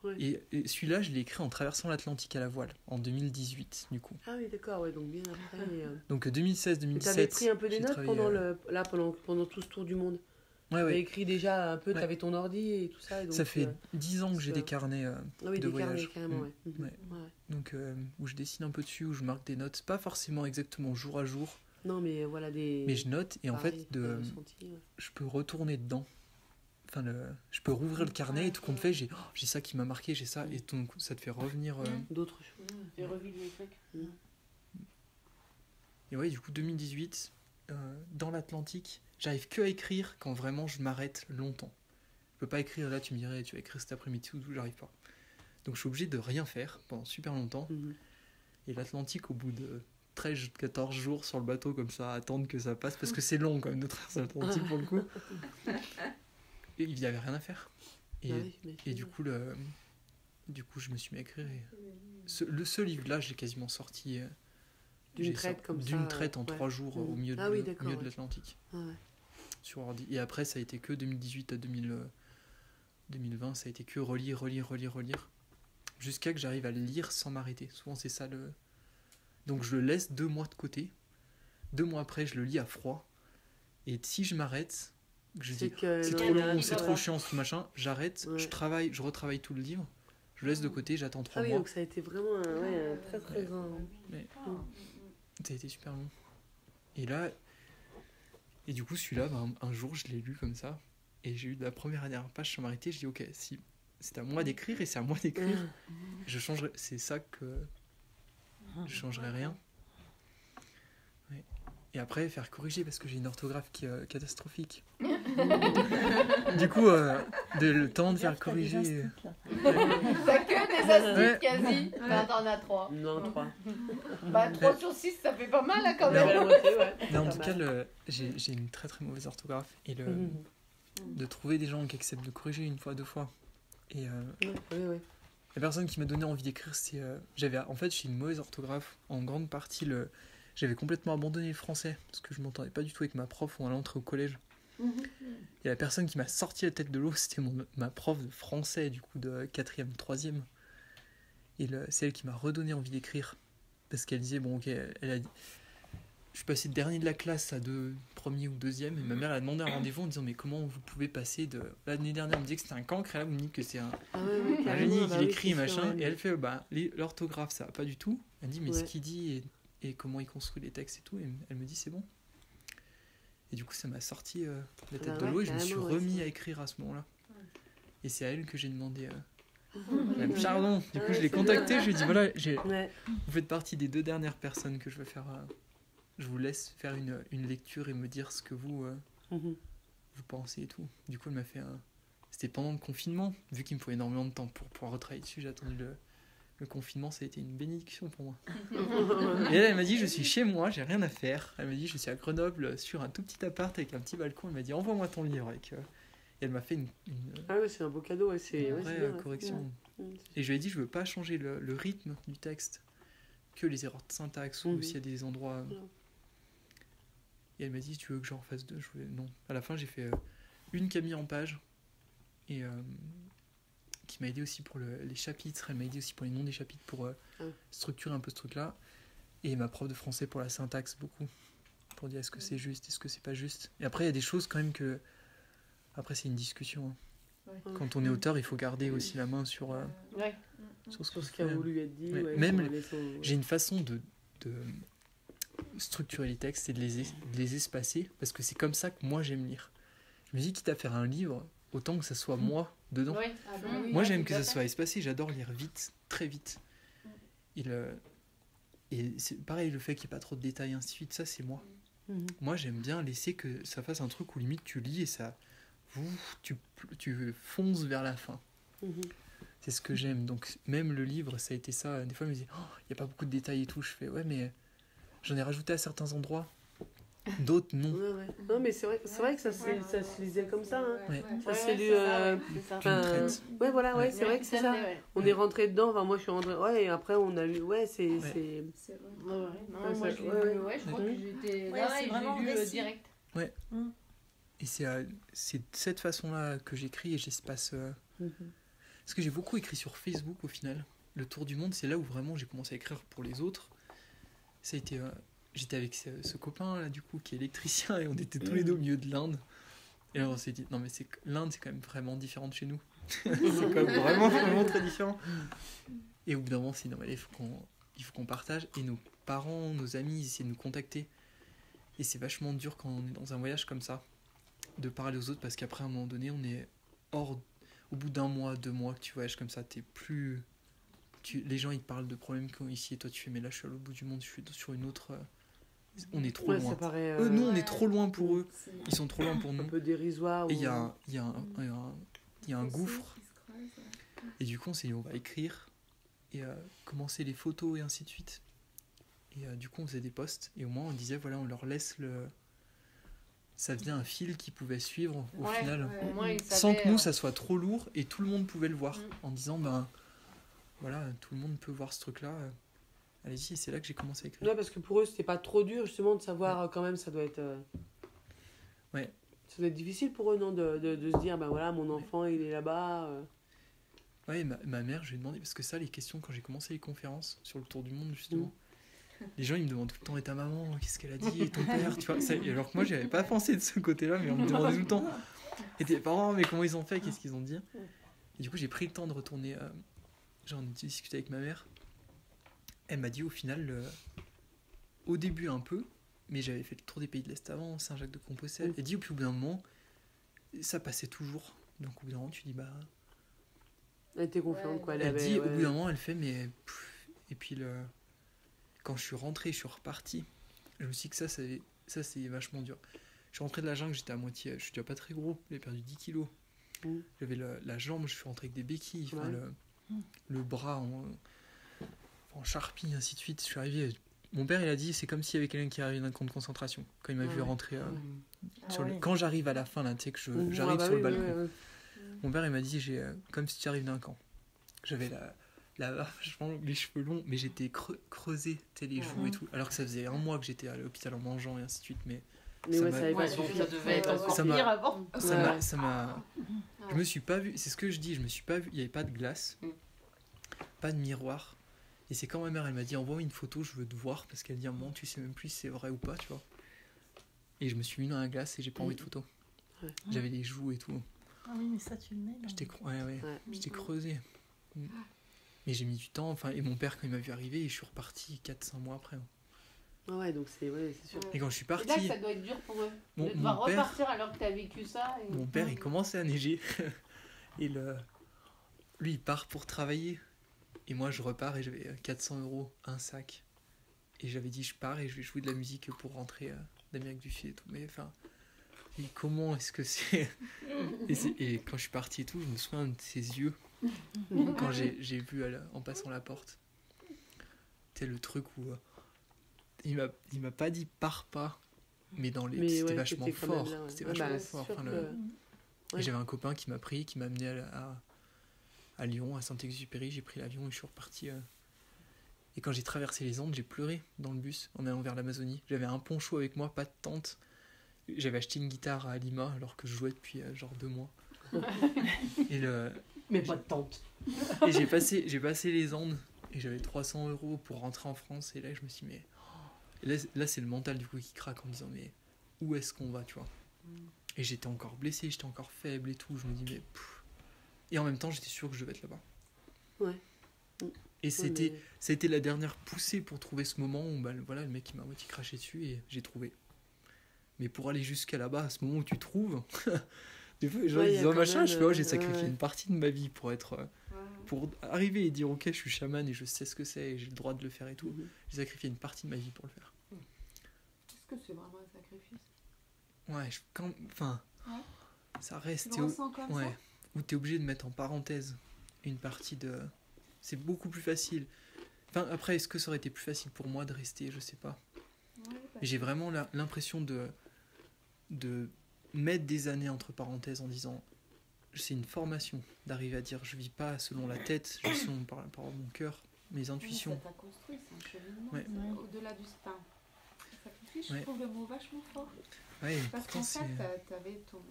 Ouais. Et celui-là, je l'ai écrit en traversant l'Atlantique à la voile, en 2018, du coup. Ah oui, d'accord, ouais, donc bien après. Donc 2016-2017. T'avais pris un peu des notes pendant tout ce tour du monde. T'avais écrit déjà un peu, t'avais ton ordi et tout ça. Et donc, ça fait 10 ans que j'ai des carnets de voyage. Carrément, ouais. Donc où je dessine un peu dessus, où je marque des notes, pas forcément exactement jour à jour. Non, mais voilà des... Mais je note et en fait, je peux retourner dedans. Enfin, je peux rouvrir le carnet et tout compte fait, j'ai ça qui m'a marqué, j'ai ça, et donc ça te fait revenir... d'autres choses. Et revivre les trucs. Et ouais, du coup, 2018, dans l'Atlantique, j'arrive que à écrire quand vraiment je m'arrête longtemps. Je peux pas écrire, là tu me dirais, tu vas écrire cet après-midi ou tout, j'arrive pas. Donc je suis obligé de rien faire pendant super longtemps. Et l'Atlantique, au bout de 13-14 jours sur le bateau comme ça, à attendre que ça passe, parce que c'est long quand même de traverser l'Atlantique pour le coup. Et il n'y avait rien à faire. Et du coup, je me suis mis à écrire. Ce livre-là, je l'ai quasiment sorti d'une traite en 3 jours au milieu de l'Atlantique. sur ordi. Et après, ça a été que 2018 à 2020, ça a été que relire. Jusqu'à que j'arrive à le lire sans m'arrêter. Souvent, c'est ça le... Donc, je le laisse 2 mois de côté. 2 mois après, je le lis à froid. Et si je m'arrête, je dis c'est trop long, c'est trop chiant, ce machin, j'arrête, je retravaille tout le livre, je le laisse de côté, j'attends 3 mois. Donc ça a été vraiment un très très grand... Ça a été super long. Et là... Et du coup, celui-là, un jour, je l'ai lu comme ça. Et j'ai eu de la première à la dernière page sans m'arrêter. Je dis, ok, si c'est à moi d'écrire et c'est à moi d'écrire, je changerai. C'est ça que je changerai rien. Ouais. Et après, faire corriger parce que j'ai une orthographe qui est catastrophique. Du coup, le temps de faire corriger. T'as que des astuces quasi. Ben, t'en as 3. Non, 3. 3 sur 6, ça fait pas mal là quand même. Mais en tout cas, j'ai une très très mauvaise orthographe. Et de trouver des gens qui acceptent de corriger 1 fois, 2 fois. Et la personne qui m'a donné envie d'écrire, c'est... En fait, j'ai une mauvaise orthographe. En grande partie, j'avais complètement abandonné le français. Parce que je m'entendais pas du tout avec ma prof à l'entrée au collège. Et la personne qui m'a sorti la tête de l'eau, c'était ma prof de français, du coup, de 4e, 3e. Et c'est elle qui m'a redonné envie d'écrire. Parce qu'elle disait, bon, ok, elle a dit... Je suis passé dernier de la classe à 1er ou 2e, et ma mère a demandé un rendez-vous en disant, mais comment vous pouvez passer de... L'année dernière, on me disait que c'était un cancre, et là, vous me dites que c'est un génie qui l'écrit, machin. Et elle fait, l'orthographe, ça va pas du tout. Elle dit, mais ce qu'il dit et comment il construit les textes et tout, et elle me dit, c'est bon. Et du coup, ça m'a sorti la tête de l'eau, et je me suis remis à écrire à ce moment-là. Et c'est à elle que j'ai demandé... Pardon. Du coup, je l'ai contactée, je lui ai dit, voilà, vous faites partie des 2 dernières personnes que je veux faire... Je vous laisse faire une lecture et me dire ce que vous pensez et tout. Du coup, elle m'a fait C'était pendant le confinement, vu qu'il me faut énormément de temps pour pouvoir retravailler dessus. J'ai attendu le confinement, ça a été une bénédiction pour moi. Et elle m'a dit, je suis chez moi, j'ai rien à faire. Elle m'a dit, je suis à Grenoble, sur un tout petit appart avec un petit balcon. Elle m'a dit, envoie-moi ton livre. Et elle m'a fait une Ah ouais, c'est un beau cadeau. C'est une vraie correction. Et je lui ai dit, je veux pas changer le rythme du texte, que les erreurs de syntaxe ou s'il y a des endroits... Et elle m'a dit, tu veux que j'en refasse 2? Non. À la fin, j'ai fait une Camille en page, et qui m'a aidé aussi pour les chapitres, elle m'a aidé aussi pour les noms des chapitres, pour structurer un peu ce truc-là, et ma prof de français pour la syntaxe, beaucoup, pour dire est-ce que c'est juste, est-ce que c'est pas juste. Et après, il y a des choses quand même que... Après, c'est une discussion. Quand on est auteur, il faut garder aussi la main sur ce qui a voulu être dit. Même, j'ai une façon de structurer les textes et de les espacer, parce que c'est comme ça que moi j'aime lire. Je me dis, quitte à faire un livre, autant que ça soit moi dedans. Moi j'aime que ça soit espacé, j'adore lire vite, très vite. Et c'est pareil, le fait qu'il n'y ait pas trop de détails, ainsi de suite, ça c'est moi. Moi j'aime bien laisser que ça fasse un truc où limite tu lis et ça tu fonces vers la fin. C'est ce que j'aime. Donc même le livre, ça a été ça. Des fois je me dis, il n'y a pas beaucoup de détails et tout. Je fais, ouais, mais j'en ai rajouté à certains endroits, d'autres non. Non, mais c'est vrai que ça se lisait comme ça. Ça s'est lu. C'est vrai que c'est ça. On est rentré dedans. Enfin, moi, je suis rentrée. Et après, on a lu. C'est. Moi, je crois que j'étais là et j'ai lu direct. Et c'est de cette façon-là que j'écris et j'espace. Parce que j'ai beaucoup écrit sur Facebook au final. Le tour du monde, c'est là où vraiment j'ai commencé à écrire pour les autres. Ça a été, j'étais avec ce copain là du coup qui est électricien et on était tous les deux au milieu de l'Inde. Et alors on s'est dit non mais l'Inde c'est quand même vraiment différent de chez nous. C'est quand même vraiment très différent. Et au bout d'un moment c'est non mais il faut qu'on partage. Et nos parents, nos amis, ils essaient de nous contacter. Et c'est vachement dur quand on est dans un voyage comme ça de parler aux autres, parce qu'après à un moment donné on est hors. Au bout d'1 mois, 2 mois que tu voyages comme ça, t'es plus... les gens ils te parlent de problèmes qu'ils ont ici et toi tu fais mais là je suis à l'autre bout du monde, je suis sur une autre... On est trop loin. Nous on est trop loin pour eux, ils sont trop loin pour nous. Un peu dérisoire. Et il y a un gouffre. Et du coup on s'est dit on va écrire et commencer les photos et ainsi de suite. Et du coup on faisait des posts et au moins on disait voilà on leur laisse le... Ça faisait un fil qu'ils pouvaient suivre au final, sans que nous ça soit trop lourd, et tout le monde pouvait le voir en disant ben voilà, tout le monde peut voir ce truc là, allez-y. C'est là que j'ai commencé à écrire. Parce que pour eux c'était pas trop dur justement de savoir quand même, ça doit être Ça doit être difficile pour eux, non, de se dire, ben voilà, mon enfant, il est là-bas. Ouais, ma mère, je lui ai demandé, parce que ça, les questions, quand j'ai commencé les conférences sur le tour du monde, justement, les gens, ils me demandent tout le temps, et ta maman, qu'est-ce qu'elle a dit, et ton père, tu vois, ça, alors que moi, j'avais pas pensé de ce côté-là, mais on me demandait tout le temps, et tes parents, mais comment ils ont fait, qu'est-ce qu'ils ont dit. Et du coup, j'ai pris le temps de retourner, j'en ai discuté avec ma mère, elle m'a dit au final, au début un peu, mais j'avais fait le tour des pays de l'Est avant, Saint-Jacques-de-Compostelle, elle dit, puis au bout d'un moment, ça passait toujours, donc au bout d'un moment, tu dis, bah... Elle était confiante, quoi. Elle dit, au bout d'un moment, elle fait, mais... Et puis, quand je suis rentré, je suis reparti, je me suis dit que ça c'est vachement dur. Je suis rentré de la jungle, j'étais à moitié... Je suis déjà pas très gros, j'ai perdu 10 kilos. J'avais la jambe, je suis rentré avec des béquilles, le bras en charpie, ainsi de suite. Je suis arrivé... Mon père, il a dit, c'est comme s'il y avait quelqu'un qui arrivait d'un camp de concentration. Quand il m'a vu rentrer... Quand j'arrive à la fin, là, tu sais, que j'arrive sur le balcon. Mon père, il m'a dit, comme si tu arrives d'un camp. J'avais les cheveux longs, mais j'étais creusé, les joues et tout. Alors que ça faisait 1 mois que j'étais à l'hôpital en mangeant et ainsi de suite. Mais ça devait être encore pire avant. Ça m'a... Je me suis pas vu, c'est ce que je dis, je me suis pas vu, il n'y avait pas de glace, pas de miroir. Et c'est quand ma mère, elle m'a dit, envoie-moi une photo, je veux te voir, parce qu'elle dit, maman, tu sais même plus si c'est vrai ou pas, tu vois. Et je me suis mis dans la glace et j'ai pas envie de photo. J'avais les joues et tout. Ah oui, mais ça, tu le mets. J'étais creusé. Mais j'ai mis du temps. Et mon père, quand il m'a vu arriver, je suis reparti 4-5 mois après. Ouais, donc c'est sûr. Et quand je suis parti... Et là, ça doit être dur pour eux. De devoir repartir alors que tu as vécu ça. Mon père, il commençait à neiger. Et lui, il part pour travailler. Et moi, je repars et j'avais 400 € un sac. Et j'avais dit, je pars et je vais jouer de la musique pour rentrer d'Amérique du Sud et tout. Mais enfin... Et comment est-ce que c'est et quand je suis parti et tout, je me souviens de ses yeux quand j'ai vu en passant la porte. C'était le truc où il m'a pas dit pars pas, mais c'était vachement fort. C'était vachement fort. Et j'avais un copain qui m'a pris, qui m'a amené à Lyon, à Saint-Exupéry. J'ai pris l'avion et je suis reparti. Et quand j'ai traversé les Andes, j'ai pleuré dans le bus en allant vers l'Amazonie. J'avais un poncho avec moi, pas de tente. J'avais acheté une guitare à Lima alors que je jouais depuis genre 2 mois. Mais pas de tente. Et j'ai passé les Andes et j'avais 300 € pour rentrer en France. Et là, je me suis dit, mais... Et là, c'est le mental du coup qui craque en me disant, mais où est-ce qu'on va, tu vois. Et j'étais encore blessé, j'étais encore faible et tout. Je me dis, mais... Et en même temps, j'étais sûr que je devais être là-bas. Ouais. Et ça a été la dernière poussée pour trouver ce moment où le mec il m'a moitié craché dessus et j'ai trouvé. Mais pour aller jusqu'à là-bas, à ce moment où tu trouves, des fois les gens disent machin, je fais j'ai sacrifié une partie de ma vie pour arriver et dire ok, je suis chaman et je sais ce que c'est et j'ai le droit de le faire et tout. J'ai sacrifié une partie de ma vie pour le faire. Est-ce que c'est vraiment un sacrifice? Ouais, ça reste. Tu le ressens comme ça? Où t'es obligé de mettre en parenthèse une partie de. C'est beaucoup plus facile. Après, est-ce que ça aurait été plus facile pour moi de rester? Je sais pas. J'ai vraiment l'impression de mettre des années entre parenthèses en disant c'est une formation d'arriver à dire je vis pas selon la tête, je vis selon par mon cœur, mes intuitions. Ça t'a construit, c'est un cheminement au-delà du sacrifice. Je trouve le mot vachement fort. Parce qu'en fait, t'avais ton...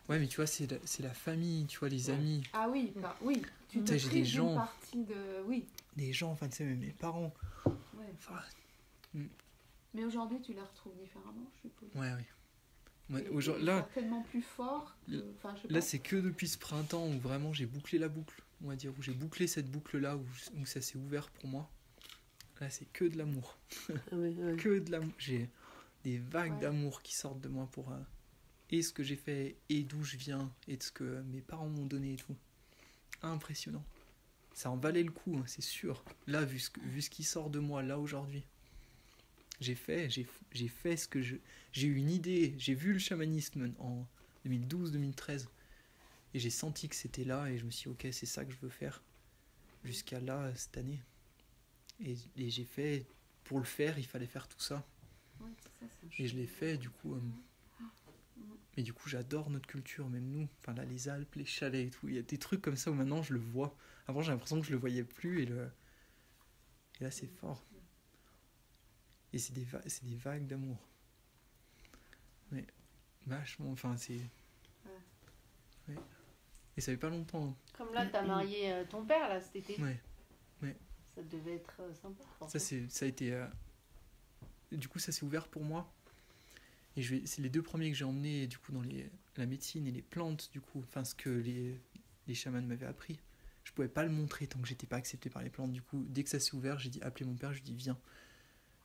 Ouais, mais tu vois, c'est la famille, tu vois, les amis. Ah oui, oui. Tu te prives d'une partie de... Oui. Des gens, tu sais, mes parents. Mais aujourd'hui, tu les retrouves différemment, je suppose. Ouais. Là, certainement plus fort. Là, c'est que depuis ce printemps où vraiment j'ai bouclé la boucle, on va dire, où j'ai bouclé cette boucle-là, où ça s'est ouvert pour moi. Là, c'est que de l'amour. Que de l'amour. J'ai des vagues d'amour qui sortent de moi pour... et ce que j'ai fait, et d'où je viens, et de ce que mes parents m'ont donné et tout. Impressionnant. Ça en valait le coup, c'est sûr. Là, vu ce qui sort de moi, là, aujourd'hui, j'ai fait ce que j'ai eu une idée, j'ai vu le chamanisme en 2012-2013, et j'ai senti que c'était là, et je me suis dit, ok, c'est ça que je veux faire, jusqu'à là, cette année. Et j'ai fait, pour le faire, il fallait faire tout ça. Et je l'ai fait, du coup... Mais du coup, j'adore notre culture, même nous. Là, les Alpes, les chalets et tout. Il y a des trucs comme ça où maintenant, je le vois. Avant, j'ai l'impression que je le voyais plus. Et là, c'est fort. Et c'est des vagues d'amour. Ouais. Vachement, enfin c'est... Ouais. Et ça fait pas longtemps. Hein. Comme là, t'as marié ton père, là, cet été. Ouais. Ça devait être sympa. Ça a été... Du coup, ça s'est ouvert pour moi. Et c'est les 2 premiers que j'ai emmenés, du coup, dans la médecine et les plantes, du coup. Enfin, ce que les chamans m'avaient appris. Je pouvais pas le montrer tant que j'étais pas accepté par les plantes. Du coup, dès que ça s'est ouvert, j'ai dit, appelez mon père, je lui ai dit, viens.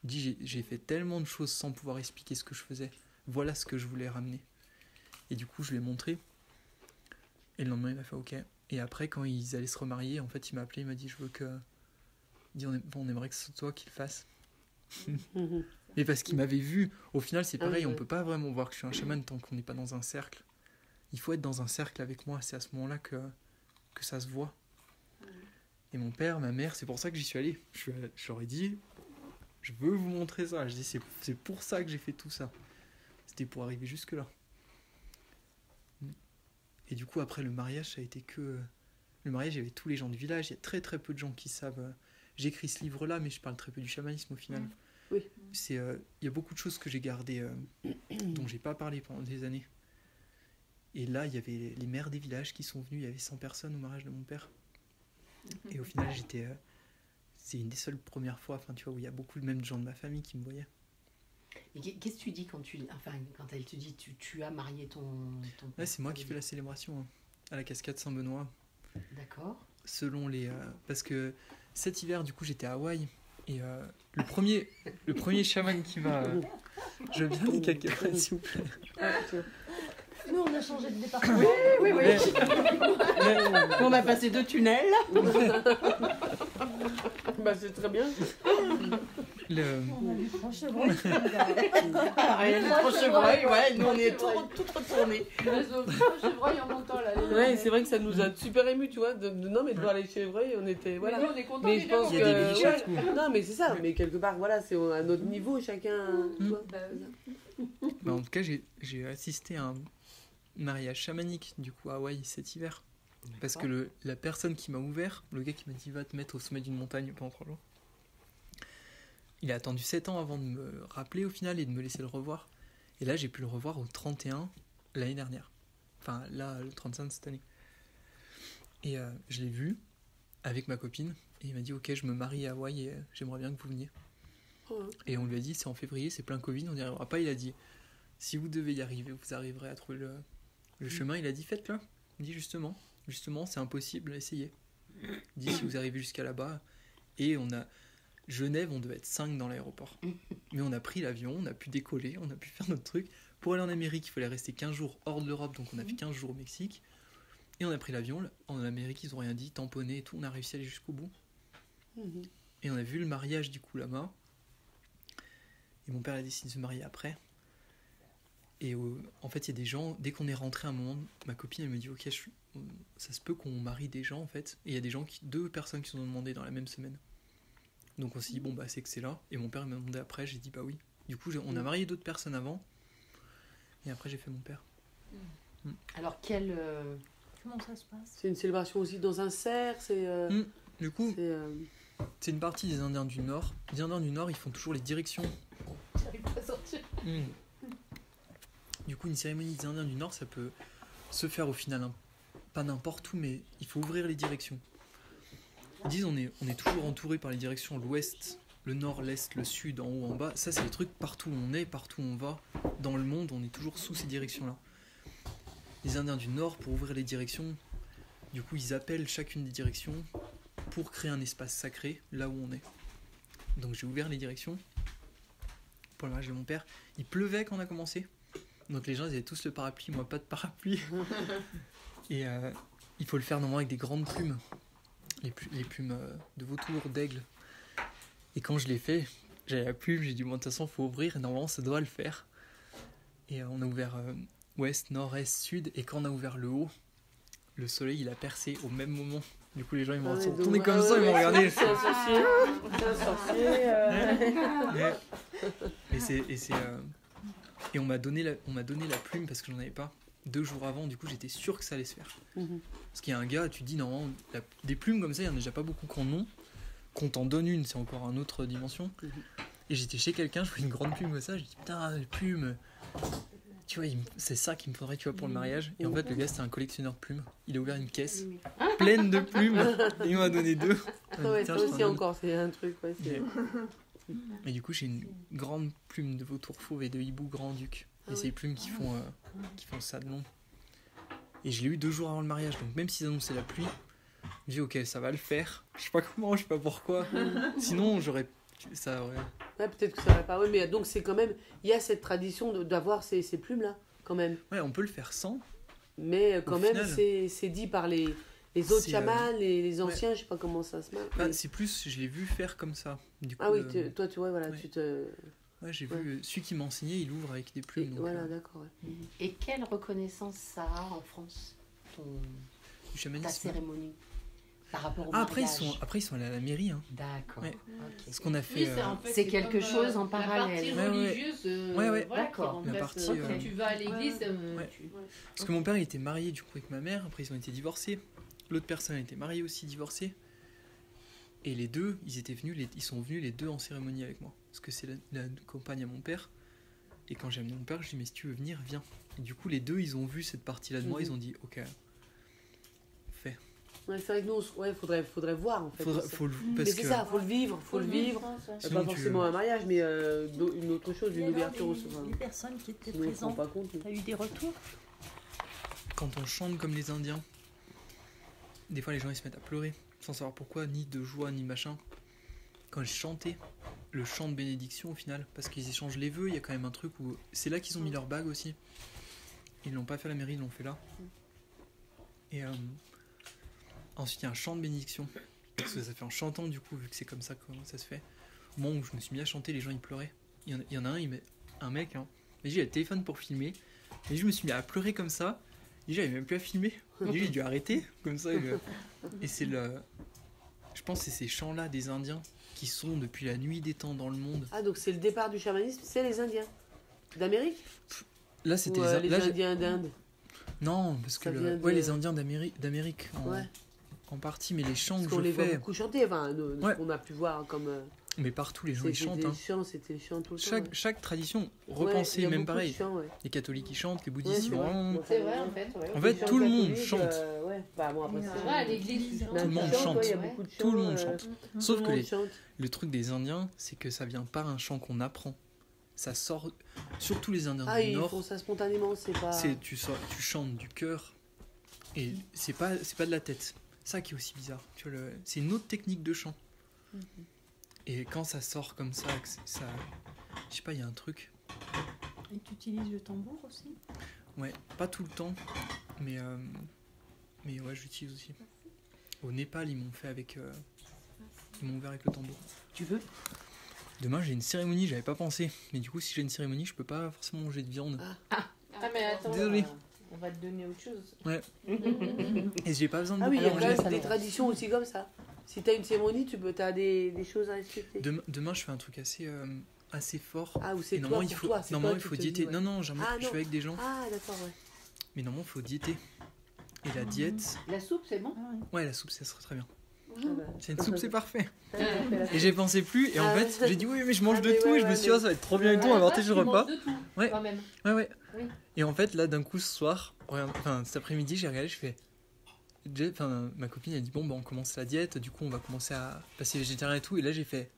J'ai fait tellement de choses sans pouvoir expliquer ce que je faisais. Voilà ce que je voulais ramener. Et du coup, je lui ai montré. Et le lendemain, il m'a fait OK. Et après, quand ils allaient se remarier, en fait, il m'a appelé, il m'a dit, je veux que... Il dit, on aimerait que ce soit toi qui le fasse. Mais parce qu'il m'avait vu. Au final, c'est pareil, on peut pas vraiment voir que je suis un chaman tant qu'on n'est pas dans un cercle. Il faut être dans un cercle avec moi. C'est à ce moment-là que ça se voit. Et mon père, ma mère, c'est pour ça que j'y suis allé. Je leur ai dit, je veux vous montrer ça. Je dis, c'est pour ça que j'ai fait tout ça. C'était pour arriver jusque-là. Et du coup, après le mariage, ça a été que... Le mariage, il y avait tous les gens du village. Il y a très très peu de gens qui savent... J'écris ce livre-là, mais je parle très peu du chamanisme au final. Oui. Il y a beaucoup de choses que j'ai gardées, dont j'ai pas parlé pendant des années. Et là, il y avait les maires des villages qui sont venus. Il y avait 100 personnes au mariage de mon père. Et au final, c'est une des seules premières fois, enfin, tu vois, où il y a beaucoup même de gens de ma famille qui me voyaient. Et qu'est-ce que tu dis quand elle te dit tu as marié ton ouais, c'est moi qui fais la célébration hein, à la cascade Saint-Benoît. D'accord. Selon les... parce que cet hiver, du coup, j'étais à Hawaï. Et le premier chaman qui m'a... Je viens des cacahuètes, s'il vous plaît. Nous, on a changé de département. Oui. On a passé 2 tunnels. Bah, c'est très bien. On a vu 3 chevreuils. Les 3 chevreuils, ouais, nous on est toutes retournées. Les 3 chevreuils en montant là. Ouais, c'est vrai que ça nous a super émus, tu vois. Non, mais de voir les chevreuils, on était. Voilà. Mais nous, on est contents. Mais je pense qu'il y a des biches. Non, mais c'est ça. Mais quelque part, voilà, c'est à notre niveau, chacun. Tu vois. Bah, en tout cas, j'ai assisté à un mariage chamanique, du coup, à Hawaï cet hiver. Parce que la personne qui m'a ouvert, le gars qui m'a dit va te mettre au sommet d'une montagne pendant 3 jours, il a attendu 7 ans avant de me rappeler au final et de me laisser le revoir. Et là, j'ai pu le revoir au 31 l'année dernière. Enfin, là, le 35 cette année. Et je l'ai vu avec ma copine et il m'a dit ok, je me marie à Hawaï et j'aimerais bien que vous veniez. Et on lui a dit c'est en février, c'est plein Covid, on n'y arrivera pas. Il a dit si vous devez y arriver, vous arriverez à trouver le chemin. Il a dit faites-le. Il dit justement, c'est impossible, essayez. Il dit si vous arrivez jusqu'à là-bas. Et Genève, on devait être 5 dans l'aéroport. Mais on a pris l'avion, on a pu décoller, on a pu faire notre truc. Pour aller en Amérique, il fallait rester 15 jours hors de l'Europe, donc on a fait 15 jours au Mexique. Et on a pris l'avion. En Amérique, ils n'ont rien dit, tamponné et tout. On a réussi à aller jusqu'au bout. Et on a vu le mariage du coup là-bas. Et mon père a décidé de se marier après. Et en fait, il y a des gens, dès qu'on est rentré à un moment, ma copine, elle me dit ok, ça se peut qu'on marie des gens en fait. Et il y a des gens, 2 personnes qui se sont demandé dans la même semaine. Donc on s'est dit bon bah c'est que c'est là. Et mon père m'a demandé après, j'ai dit bah oui. Du coup on a marié d'autres personnes avant. Et après j'ai fait mon père. Alors comment ça se passe? C'est une célébration aussi dans un cercle. Du coup c'est une partie des Indiens du Nord. Les Indiens du Nord ils font toujours les directions. J'arrive pas à sortir. Du coup une cérémonie des Indiens du Nord ça peut se faire au final pas n'importe où mais il faut ouvrir les directions. Ils disent on est toujours entouré par les directions l'ouest, le nord, l'est, le sud, en haut, en bas. Ça, c'est les trucs partout où on est, partout où on va. Dans le monde, on est toujours sous ces directions-là. Les Indiens du Nord, pour ouvrir les directions, du coup, ils appellent chacune des directions pour créer un espace sacré là où on est. Donc, j'ai ouvert les directions pour le mariage de mon père. Il pleuvait quand on a commencé. Donc, les gens, ils avaient tous le parapluie. Moi, pas de parapluie. Et il faut le faire normalement avec des grandes plumes. Les plumes de vautour, d'aigle. Et quand je l'ai fait, j'avais la plume, j'ai dit bon, de toute façon, il faut ouvrir, et normalement, ça doit le faire. Et on a ouvert ouest, nord, est, sud, et quand on a ouvert le haut, le soleil, il a percé au même moment. Du coup, les gens, ils m'ont tourné comme ça, ils m'ont regardé. C'est un sorcier. Et on m'a donné la plume parce que j'en avais pas. 2 jours avant, du coup, j'étais sûr que ça allait se faire. Parce qu'il y a un gars, tu te dis, normalement, des plumes comme ça, il n'y en a déjà pas beaucoup qui en ont. Qu'on t'en donne une, c'est encore une autre dimension. Et j'étais chez quelqu'un, je vois une grande plume comme ça, je dis, putain, une plume. tu vois, c'est ça qu'il me faudrait, tu vois, pour le mariage. Et en fait, le gars, c'était un collectionneur de plumes. Il a ouvert une caisse pleine de plumes. Et il m'a donné 2. Ouais, ça aussi encore, c'est un truc. Ouais, et du coup, j'ai une grande plume de vautour fauve et de hibou grand-duc. Et c'est les plumes qui font ça de long. Et je l'ai eu 2 jours avant le mariage. Donc même s'ils annonçaient la pluie, je me dis ok, ça va le faire. Je sais pas comment, je sais pas pourquoi. Sinon, ça aurait... Ouais, peut-être que ça aurait pas... Oui, mais donc c'est quand même... Il y a cette tradition d'avoir ces plumes-là, quand même. Ouais, on peut le faire sans. Mais quand même, c'est dit par les autres chamans, les anciens, je sais pas comment ça se marche. C'est plus, je l'ai vu faire comme ça. Du coup, oui, toi, tu vois, voilà, tu te... Ouais, j'ai vu, celui qui m'a enseigné, il ouvre avec des plumes. Donc, voilà, d'accord. Ouais. Et quelle reconnaissance ça a en France, ta cérémonie par rapport au mariage? Après, ils sont allés à la mairie. Hein. D'accord. Ouais. Okay. Ce qu'on a fait... c'est quelque chose en parallèle. La partie religieuse, ouais. D'accord. La partie, quand tu vas à l'église... Parce que mon père, il était marié du coup avec ma mère. Après, ils ont été divorcés. L'autre personne était mariée aussi, divorcée. Et les deux, ils sont venus les deux en cérémonie avec moi. Parce que c'est la compagne à mon père. Et quand j'ai amené mon père, je lui ai dit, mais si tu veux venir, viens. Et du coup, les deux, ils ont vu cette partie-là de moi, ils ont dit, ok, fais. Ouais, c'est vrai que nous, faudrait voir en fait. Mais c'est ça, faut le vivre. Pas forcément un mariage, mais une autre chose, une ouverture au soir. Les personnes qui étaient présentes, t'as eu des retours? Quand on chante comme les Indiens, des fois les gens ils se mettent à pleurer, sans savoir pourquoi, ni de joie, ni machin. Quand j'ai chanté le chant de bénédiction au final, parce qu'ils échangent les vœux, il y a quand même un truc où... C'est là qu'ils ont mis leur bague aussi. Ils l'ont pas fait à la mairie, ils l'ont fait là. Et ensuite il y a un chant de bénédiction. Parce que ça fait en chantant du coup, vu que c'est comme ça que ça se fait. Au moment où je me suis mis à chanter, les gens ils pleuraient. Il y en a un mec, hein, il a le téléphone pour filmer. Et je me suis mis à pleurer comme ça. Et j'avais même plus à filmer. Et j'ai dû arrêter comme ça. Et c'est je pense que c'est ces chants-là des Indiens qui sont depuis la nuit des temps dans le monde. Ah, donc c'est le départ du chamanisme, c'est les Indiens d'Amérique? Là, c'était les Indiens d'Inde. Non, parce que les Indiens d'Amérique en partie, mais les chants que je fais... Parce qu'on les voit beaucoup chanter, ce qu'on a pu voir comme... Mais partout, les gens ils chantent. C'était les chants tout le temps. Chaque tradition, repensée, même pareil. Les catholiques ils chantent, les bouddhistes ils vraiment... C'est vrai en fait. En fait, tout le monde chante. À l'église, tout le monde chante. Tout le monde chante. Sauf que le truc des Indiens, c'est que ça vient pas un chant qu'on apprend. Ça sort, surtout les Indiens du Nord. Ils font ça spontanément, c'est pas... Tu chantes du cœur et c'est pas de la tête. Ça qui est aussi bizarre. C'est une autre technique de chant. Et quand ça sort comme ça, je sais pas, il y a un truc. Et tu utilises le tambour aussi? Ouais, pas tout le temps, mais ouais, j'utilise aussi. Au Népal, ils m'ont fait avec... ils m'ont ouvert avec le tambour. Tu veux? Demain, j'ai une cérémonie, j'avais pas pensé. Mais du coup, si j'ai une cérémonie, je peux pas forcément manger de viande. Mais attends, désolé. On va te donner autre chose. Ouais. Et j'ai pas besoin de il y a quand même des traditions aussi comme ça. Si t'as une cérémonie, t'as des choses à respecter. Demain, je fais un truc assez fort. Ah, ou c'est toi, normalement, il faut diéter. Ouais. Non, je suis avec des gens. Ah, d'accord, ouais. Mais normalement, il faut diéter. Et la diète... La soupe, c'est bon? Ouais, la soupe, ça serait très bien. Bah. C'est une soupe, c'est parfait. Et j'ai pensé plus, et en fait, j'ai dit oui, mais je mange de tout, et je me suis dit, ça va être trop bien et tout, on va partager le repas. Ouais. Ouais. Oui. Et en fait, là, d'un coup, ce soir, cet après-midi, j'ai regardé, je fais... ma copine a dit bon, on commence la diète, du coup on va commencer à passer végétarien et tout, et là j'ai fait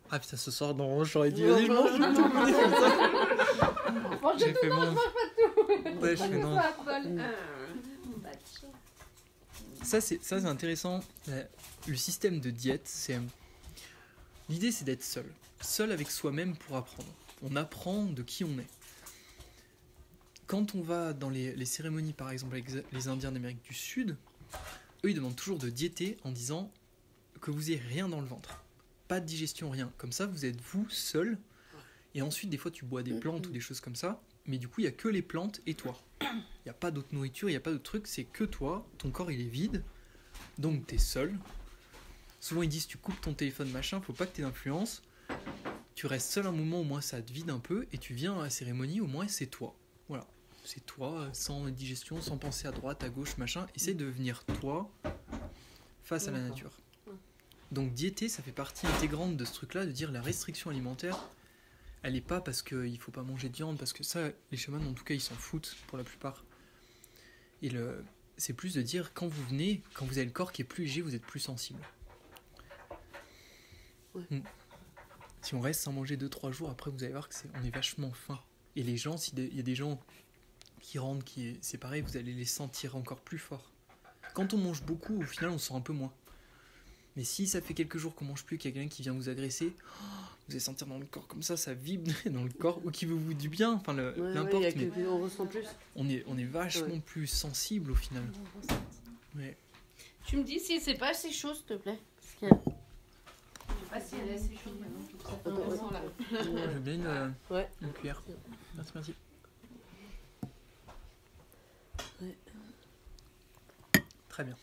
ah putain, ce soir non, j'aurais dit vas-y, je mange tout. J'ai fait bon, ouais, je fais non. Ça c'est intéressant. Le système de diète, l'idée c'est d'être seul avec soi-même pour apprendre. On apprend de qui on est. Quand on va dans les cérémonies, par exemple avec les Indiens d'Amérique du Sud, eux ils demandent toujours de diéter en disant que vous n'ayez rien dans le ventre, pas de digestion, rien. Comme ça vous êtes vous seul, et ensuite des fois tu bois des plantes ou des choses comme ça, mais du coup il n'y a que les plantes et toi. Il n'y a pas d'autre nourriture, il n'y a pas d'autre truc, c'est que toi, ton corps il est vide, donc tu es seul. Souvent ils disent tu coupes ton téléphone machin, faut pas que tu aies d'influence, tu restes seul un moment, au moins ça te vide un peu, et tu viens à la cérémonie, au moins c'est toi. Voilà. C'est toi, sans digestion, sans penser à droite, à gauche, machin. Essaie de devenir toi face à la nature. Donc diéter, ça fait partie intégrante de ce truc-là, de dire la restriction alimentaire, elle est pas parce qu'il faut pas manger de viande, parce que ça, les chamans, en tout cas, ils s'en foutent pour la plupart. Et c'est plus de dire, quand vous venez, quand vous avez le corps qui est plus léger, vous êtes plus sensible. Ouais. Si on reste sans manger 2-3 jours, après vous allez voir on est vachement faim. Et les gens, s'il y a des gens qui rentrent, c'est pareil, vous allez les sentir encore plus fort. Quand on mange beaucoup, au final, on se sent un peu moins. Mais si ça fait quelques jours qu'on mange plus, qu'il y a quelqu'un qui vient vous agresser, vous allez sentir dans le corps comme ça vibre dans le corps, ou qui veut vous du bien, enfin n'importe. Mais on ressent plus. On est vachement plus sensible au final. Ouais. Tu me dis si c'est pas assez chaud, s'il te plaît. Parce que... Je sais pas si elle est assez chaude maintenant. Je veux bien une cuillère. Merci. Ouais. Très bien.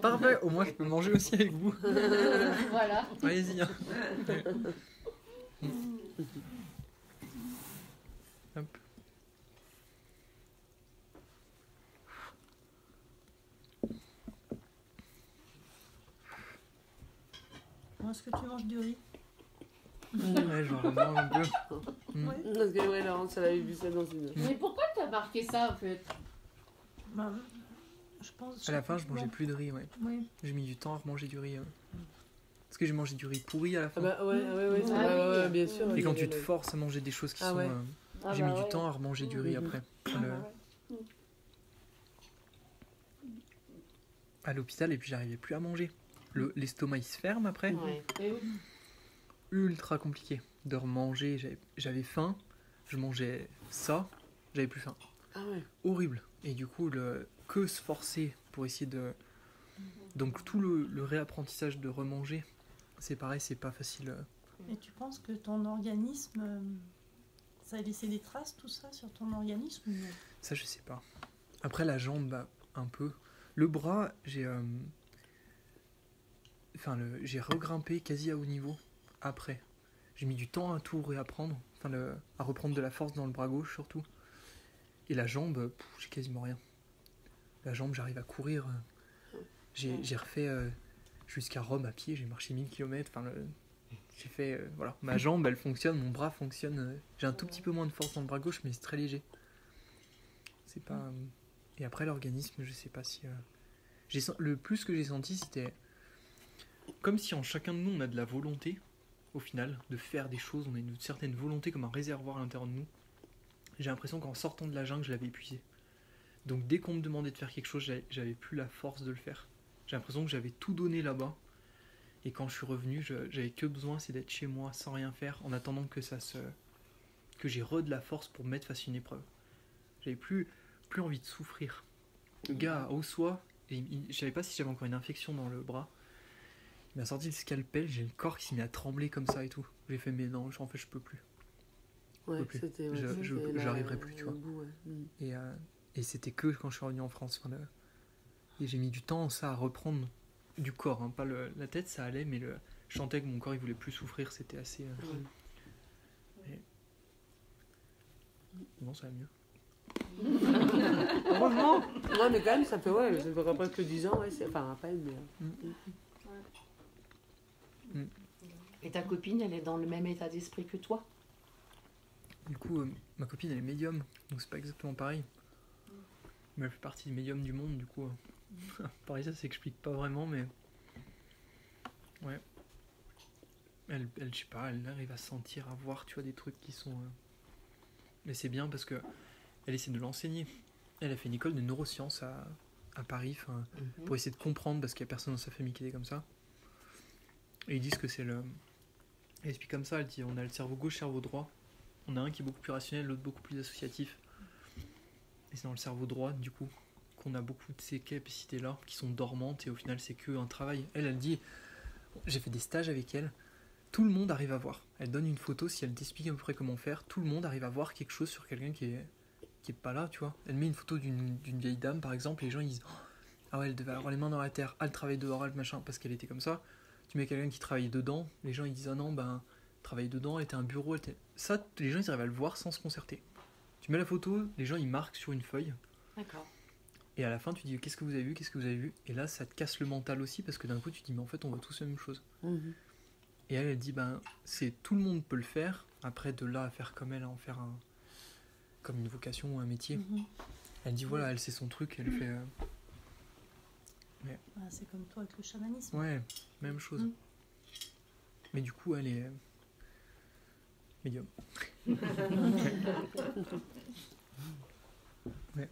Parfait, au moins je peux manger aussi avec vous. Voilà. Allez-y. Hein. Hop. Est-ce que tu manges du riz? Ouais, j'en remange un peu. Ouais. Parce que Laurence, elle avait vu ça dans une... Mais pourquoi t'as marqué ça en fait? Bah, je pense... À la fin, je mangeais plus de riz, ouais. Oui. J'ai mis du temps à remanger du riz. Parce que j'ai mangé du riz pourri à la fin. Ouais, bien sûr. Et quand tu te forces à manger des choses qui sont... j'ai mis du temps à remanger du riz après. À l'hôpital, et puis j'arrivais plus à manger. L'estomac il se ferme après. Ouais. Ultra compliqué de remanger. J'avais faim, je mangeais ça, j'avais plus faim. Ah ouais. Horrible. Et du coup, que se forcer pour essayer de... Donc tout le réapprentissage de remanger, c'est pareil, c'est pas facile. Et tu penses que ton organisme, ça a laissé des traces tout ça sur ton organisme ou non? Ça, je sais pas. Après, la jambe, bah, un peu. Le bras, j'ai regrimpé quasi à haut niveau après. J'ai mis du temps à tout réapprendre, à reprendre de la force dans le bras gauche surtout. Et la jambe, j'ai quasiment rien. La jambe, j'arrive à courir. J'ai refait jusqu'à Rome à pied, j'ai marché 1000 km. J'ai fait, voilà, ma jambe, elle fonctionne, mon bras fonctionne. J'ai un tout petit peu moins de force dans le bras gauche, mais c'est très léger. C'est pas... Et après, l'organisme, je sais pas si... Le plus que j'ai senti, c'était comme si en chacun de nous, on a de la volonté, au final, de faire des choses. On a une certaine volonté, comme un réservoir à l'intérieur de nous. J'ai l'impression qu'en sortant de la jungle, je l'avais épuisé. Donc dès qu'on me demandait de faire quelque chose, j'avais plus la force de le faire. J'ai l'impression que j'avais tout donné là-bas. Et quand je suis revenu, j'avais que besoin, c'est d'être chez moi, sans rien faire, en attendant que j'ai de la force pour me mettre face à une épreuve. J'avais plus envie de souffrir. Le gars au soie, je savais pas si j'avais encore une infection dans le bras. Il m'a sorti le scalpel, j'ai le corps qui s'est mis à trembler comme ça et tout. J'ai fait mais non, en fait je peux plus. Ouais, j'arriverai plus, tu vois. Bout, ouais. Et c'était que quand je suis revenu en France. Et j'ai mis du temps ça à reprendre du corps, hein, pas la tête, ça allait, mais je sentais que mon corps il voulait plus souffrir, c'était assez. Non, ça va mieux. Heureusement. Ouais, mais quand même, ça fait presque 10 ans, ouais, enfin à peine, mais. Et ta copine, elle est dans le même état d'esprit que toi? Du coup, ma copine elle est médium, donc c'est pas exactement pareil. Mais elle fait partie des médiums du monde, du coup. Pareil, ça s'explique pas vraiment, mais. Ouais. Elle, je sais pas, elle arrive à sentir, à voir, tu vois, des trucs qui sont. Mais c'est bien parce que elle essaie de l'enseigner. Elle a fait une école de neurosciences à Paris, pour essayer de comprendre, parce qu'il y a personne dans sa famille qui est comme ça. Et ils disent que c'est le. Elle explique comme ça, elle dit on a le cerveau gauche, cerveau droit. On a un qui est beaucoup plus rationnel, l'autre beaucoup plus associatif. Et c'est dans le cerveau droit, du coup, qu'on a beaucoup de ces capacités-là qui sont dormantes et au final, c'est qu'un travail. Elle dit, j'ai fait des stages avec elle, tout le monde arrive à voir. Elle donne une photo, si elle t'explique à peu près comment faire, tout le monde arrive à voir quelque chose sur quelqu'un qui est pas là, tu vois. Elle met une photo d'une vieille dame, par exemple, et les gens ils disent ah ouais, elle devait avoir les mains dans la terre, elle travaille dehors, elle machin, parce qu'elle était comme ça. Tu mets quelqu'un qui travaille dedans, les gens ils disent ah non, travaille dedans, elle était un bureau, ça, les gens ils arrivent à le voir sans se concerter. Tu mets la photo, les gens ils marquent sur une feuille. D'accord. Et à la fin tu dis qu'est-ce que vous avez vu, qu'est-ce que vous avez vu. Et là ça te casse le mental aussi parce que d'un coup tu te dis mais en fait on voit tous la même chose. Et elle dit, tout le monde peut le faire. Après, de là à faire comme elle, à en faire comme une vocation ou un métier. Elle dit, voilà, elle sait son truc, elle fait... c'est comme toi avec le chamanisme. Ouais, même chose. Mais du coup, elle est médium. Ouais.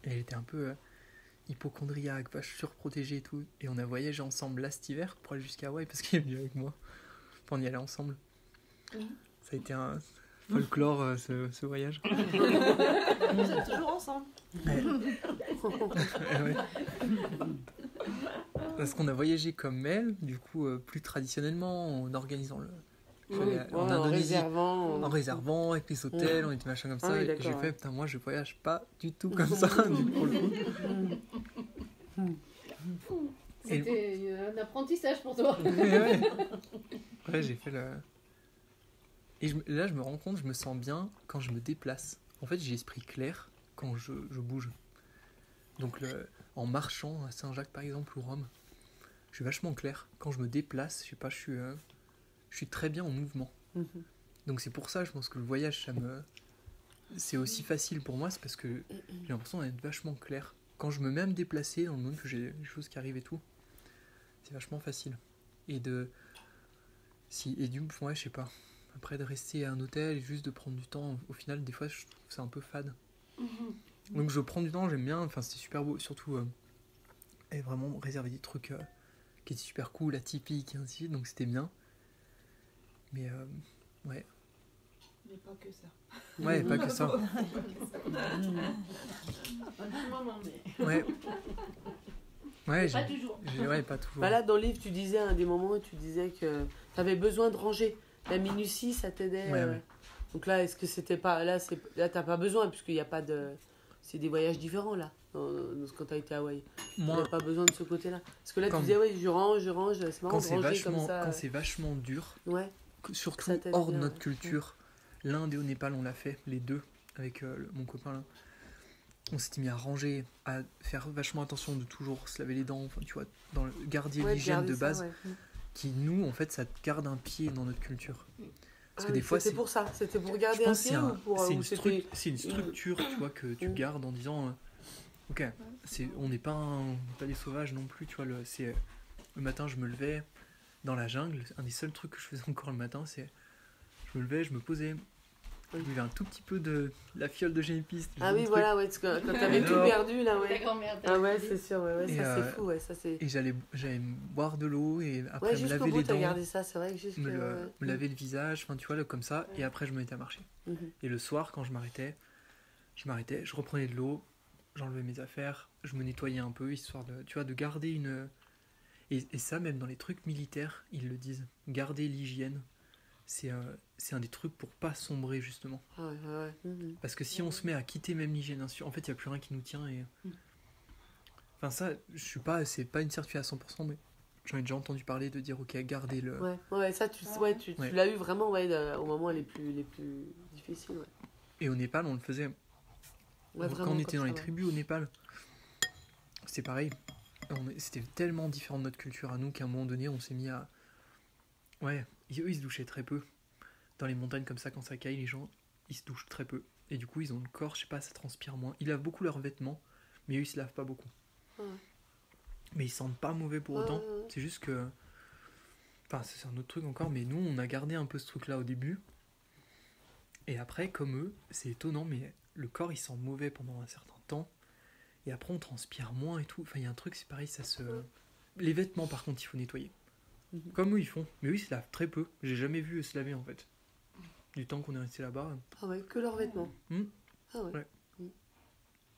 Et elle était un peu hypochondriaque, vache surprotégée et tout. Et on a voyagé ensemble là cet hiver pour aller jusqu'à Hawaï parce qu'elle est venue avec moi. Enfin, on y allait ensemble. Ça a été un folklore, ce voyage. Vous êtes toujours ensemble. Ouais. Ouais. Parce qu'on a voyagé comme elle, du coup, plus traditionnellement, en organisant en Indonésie, en réservant avec les hôtels, on était machin comme ça. Oui, et j'ai fait, putain, moi je voyage pas du tout comme ça, pour le coup. C'était un apprentissage pour toi. Ouais, j'ai fait le. Et là, je me rends compte, je me sens bien quand je me déplace. En fait, j'ai l'esprit clair quand je bouge. Donc, en marchant à Saint-Jacques, par exemple, ou Rome, je suis vachement clair. Quand je me déplace, je sais pas, je suis très bien en mouvement. Donc, c'est pour ça, je pense que le voyage, c'est aussi facile pour moi, c'est parce que j'ai l'impression d'être vachement clair. Quand je me mets à me déplacer, dans le monde que j'ai des choses qui arrivent et tout, c'est vachement facile. Et je sais pas. Après, de rester à un hôtel et juste de prendre du temps, au final, des fois, je trouve que c'est un peu fade. Donc, je prends du temps, j'aime bien. Enfin, c'était super beau. Surtout, et vraiment réserver des trucs qui étaient super cool, atypiques, et ainsi de suite. Donc, c'était bien. Mais, ouais. Mais pas que ça. Ouais, pas que ça. Ouais. Ouais, pas toujours. Pas toujours. Là, dans le livre, tu disais à un des moments où tu disais que tu avais besoin de ranger. La minutie, ça t'aidait. Ouais. Donc là, est-ce que c'était pas. Là, t'as pas besoin, puisqu'il n'y a pas de. C'est des voyages différents, là, quand t'as été à Hawaï. Moi, t'avais pas besoin de ce côté-là. Parce que là, tu disais, je range. C'est marrant de ranger comme ça. Quand c'est vachement dur, surtout ça hors de bien, notre culture, l'Inde et au Népal, on l'a fait, les deux, avec mon copain là. On s'était mis à ranger, à faire vachement attention de toujours se laver les dents, enfin, tu vois, garder l'hygiène de base, qui nous, en fait, ça te garde un pied dans notre culture. Parce que des fois, c'était pour ça, c'était pour garder un pied ou pour... C'est une structure, tu vois, que tu gardes en disant, ok, on n'est pas des sauvages non plus, tu vois, le matin, je me levais dans la jungle, un des seuls trucs que je faisais encore le matin, c'est, je me levais, je me posais, je buvais un tout petit peu de la fiole de génépiste. Ah oui, voilà, parce que quand t'avais tout perdu, là, Ta grand-mère ah ouais, c'est sûr, ça c'est fou, ça c'est... Et j'allais boire de l'eau et après me laver les dents. Gardé ça, c'est vrai, me laver le visage, enfin tu vois, comme ça, et après je me mettais à marcher. Et le soir, quand je m'arrêtais, je reprenais de l'eau, j'enlevais mes affaires, je me nettoyais un peu, histoire de garder une... Et ça, même dans les trucs militaires, ils le disent, garder l'hygiène. C'est un des trucs pour pas sombrer, justement. Parce que si on se met à quitter même l'hygiène, en fait, il n'y a plus rien qui nous tient. Et... Enfin, ça, c'est pas une certitude à 100%, mais j'en ai déjà entendu parler de dire, ok, gardez le... Ça, tu l'as eu vraiment au moment les plus difficiles. Et au Népal, on le faisait. Quand on était dans les tribus au Népal, c'est pareil. C'était tellement différent de notre culture à nous qu'à un moment donné, on s'est mis à... Ouais, eux, ils se douchaient très peu. Dans les montagnes comme ça, quand ça caille, les gens, ils se douchent très peu. Et du coup, ils ont le corps, je sais pas, ça transpire moins. Ils lavent beaucoup leurs vêtements, mais eux, ils se lavent pas beaucoup. Mais ils sentent pas mauvais pour autant. C'est juste que... Enfin, c'est un autre truc encore, mais nous, on a gardé un peu ce truc-là au début. Et après, comme eux, c'est étonnant, mais le corps, il sent mauvais pendant un certain temps. Et après, on transpire moins et tout. Enfin, il y a un truc, c'est pareil, ça se... Les vêtements, par contre, il faut nettoyer. Comme eux, ils font. Mais eux, ils se lavent très peu. J'ai jamais vu eux se laver, en fait. Du temps qu'on est resté là-bas. Ah ouais, que leurs vêtements. Ah ouais. Ils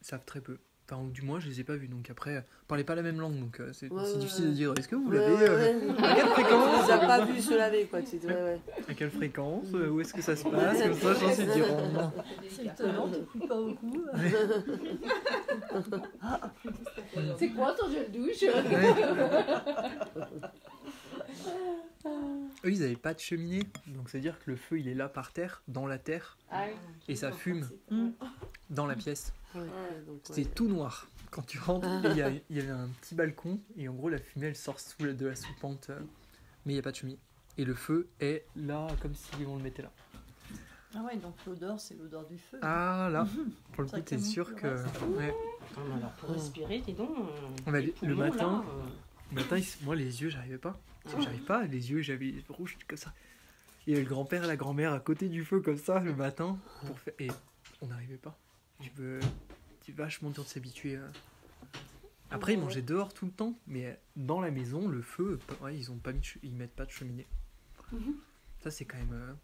savent très peu. Enfin, du moins, je les ai pas vus. Donc après, parlaient pas la même langue. Donc c'est difficile de dire, est-ce que vous l'avez à quelle fréquence? On les a pas vus se laver, quoi. À quelle fréquence? Où est-ce que ça se passe? Comme ça, j'en suis diront. C'est étonnant, t'écoutes pas beaucoup. C'est quoi ton gel douche? Eux, ils avaient pas de cheminée, donc c'est-à-dire que le feu, il est là par terre, dans la terre, et ça fume dans la pièce. C'était tout noir. quand tu rentres, il y avait un petit balcon, et en gros, la fumée, elle sort de la sous-pente, mais il n'y a pas de cheminée. Et le feu est là, comme si on le mettait là. Ah ouais, donc l'odeur, c'est l'odeur du feu. Ah là, pour le coup, t'es sûr que... Ouais. Alors, pour respirer, dis donc... le matin, moi, les yeux, j'arrivais pas. J'arrive pas, les yeux, j'avais les rouges comme ça. Il y avait le grand-père et la grand-mère à côté du feu, comme ça, le matin, pour faire... Et on n'arrivait pas. Tu vachement dur de s'habituer. Après, ils mangeaient dehors tout le temps, mais dans la maison, le feu, ils mettent pas de cheminée. Ça, c'est quand même...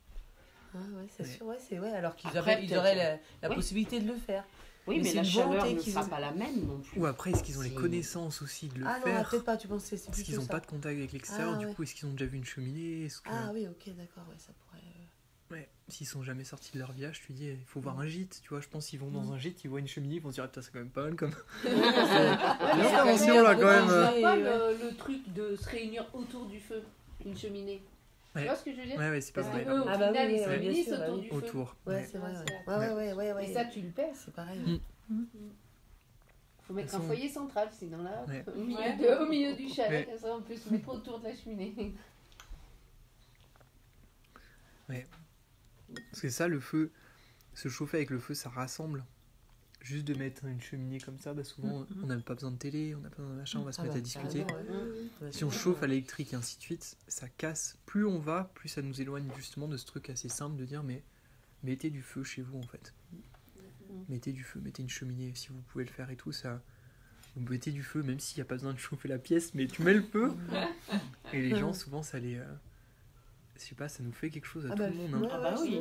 Ah ouais, c'est sûr, alors qu'ils auraient la possibilité de le faire. Oui, mais la chaleur ne sera pas la même non plus. Ou après, est-ce qu'ils ont les connaissances aussi de le faire? Ah non, peut-être pas, tu penses que c'est Est-ce qu'ils n'ont pas de contact avec l'extérieur, du coup, est-ce qu'ils ont déjà vu une cheminée? Ah oui, ok, d'accord, ça pourrait... Ouais, s'ils sont jamais sortis de leur village, tu dis, il faut voir un gîte, tu vois, je pense qu'ils vont dans un gîte, ils voient une cheminée, ils vont se dire, putain, c'est quand même pas mal comme... L'intervention, là, quand même... Je vois pas le truc de se réunir autour du feu, une cheminée. Tu vois ce que je veux dire? Ouais, c'est pas vrai. Eux, au final, ils se réunissent autour du feu. Autour. Ouais, c'est vrai, ouais. Et ça, tu le perds. C'est pareil. Faut mettre un foyer central, sinon là, au milieu du chalet, comme ça, on peut se mettre autour de la cheminée. Ouais. Parce que ça, le feu, se chauffer avec le feu, ça rassemble. Juste de mettre une cheminée comme ça, souvent, on n'a pas besoin de télé, on n'a pas besoin de machin, on va se mettre à discuter. Si on chauffe à l'électrique et ainsi de suite, ça casse. Plus on va, plus ça nous éloigne justement de ce truc assez simple de dire, mais mettez du feu chez vous, en fait. Mettez du feu, mettez une cheminée si vous pouvez le faire et tout, ça... Vous mettez du feu, même s'il n'y a pas besoin de chauffer la pièce, mais tu mets le feu. Et les gens, souvent, ça les... je sais pas, ça nous fait quelque chose à tout le monde. Ah bah oui,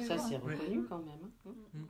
ça c'est reconnu quand même.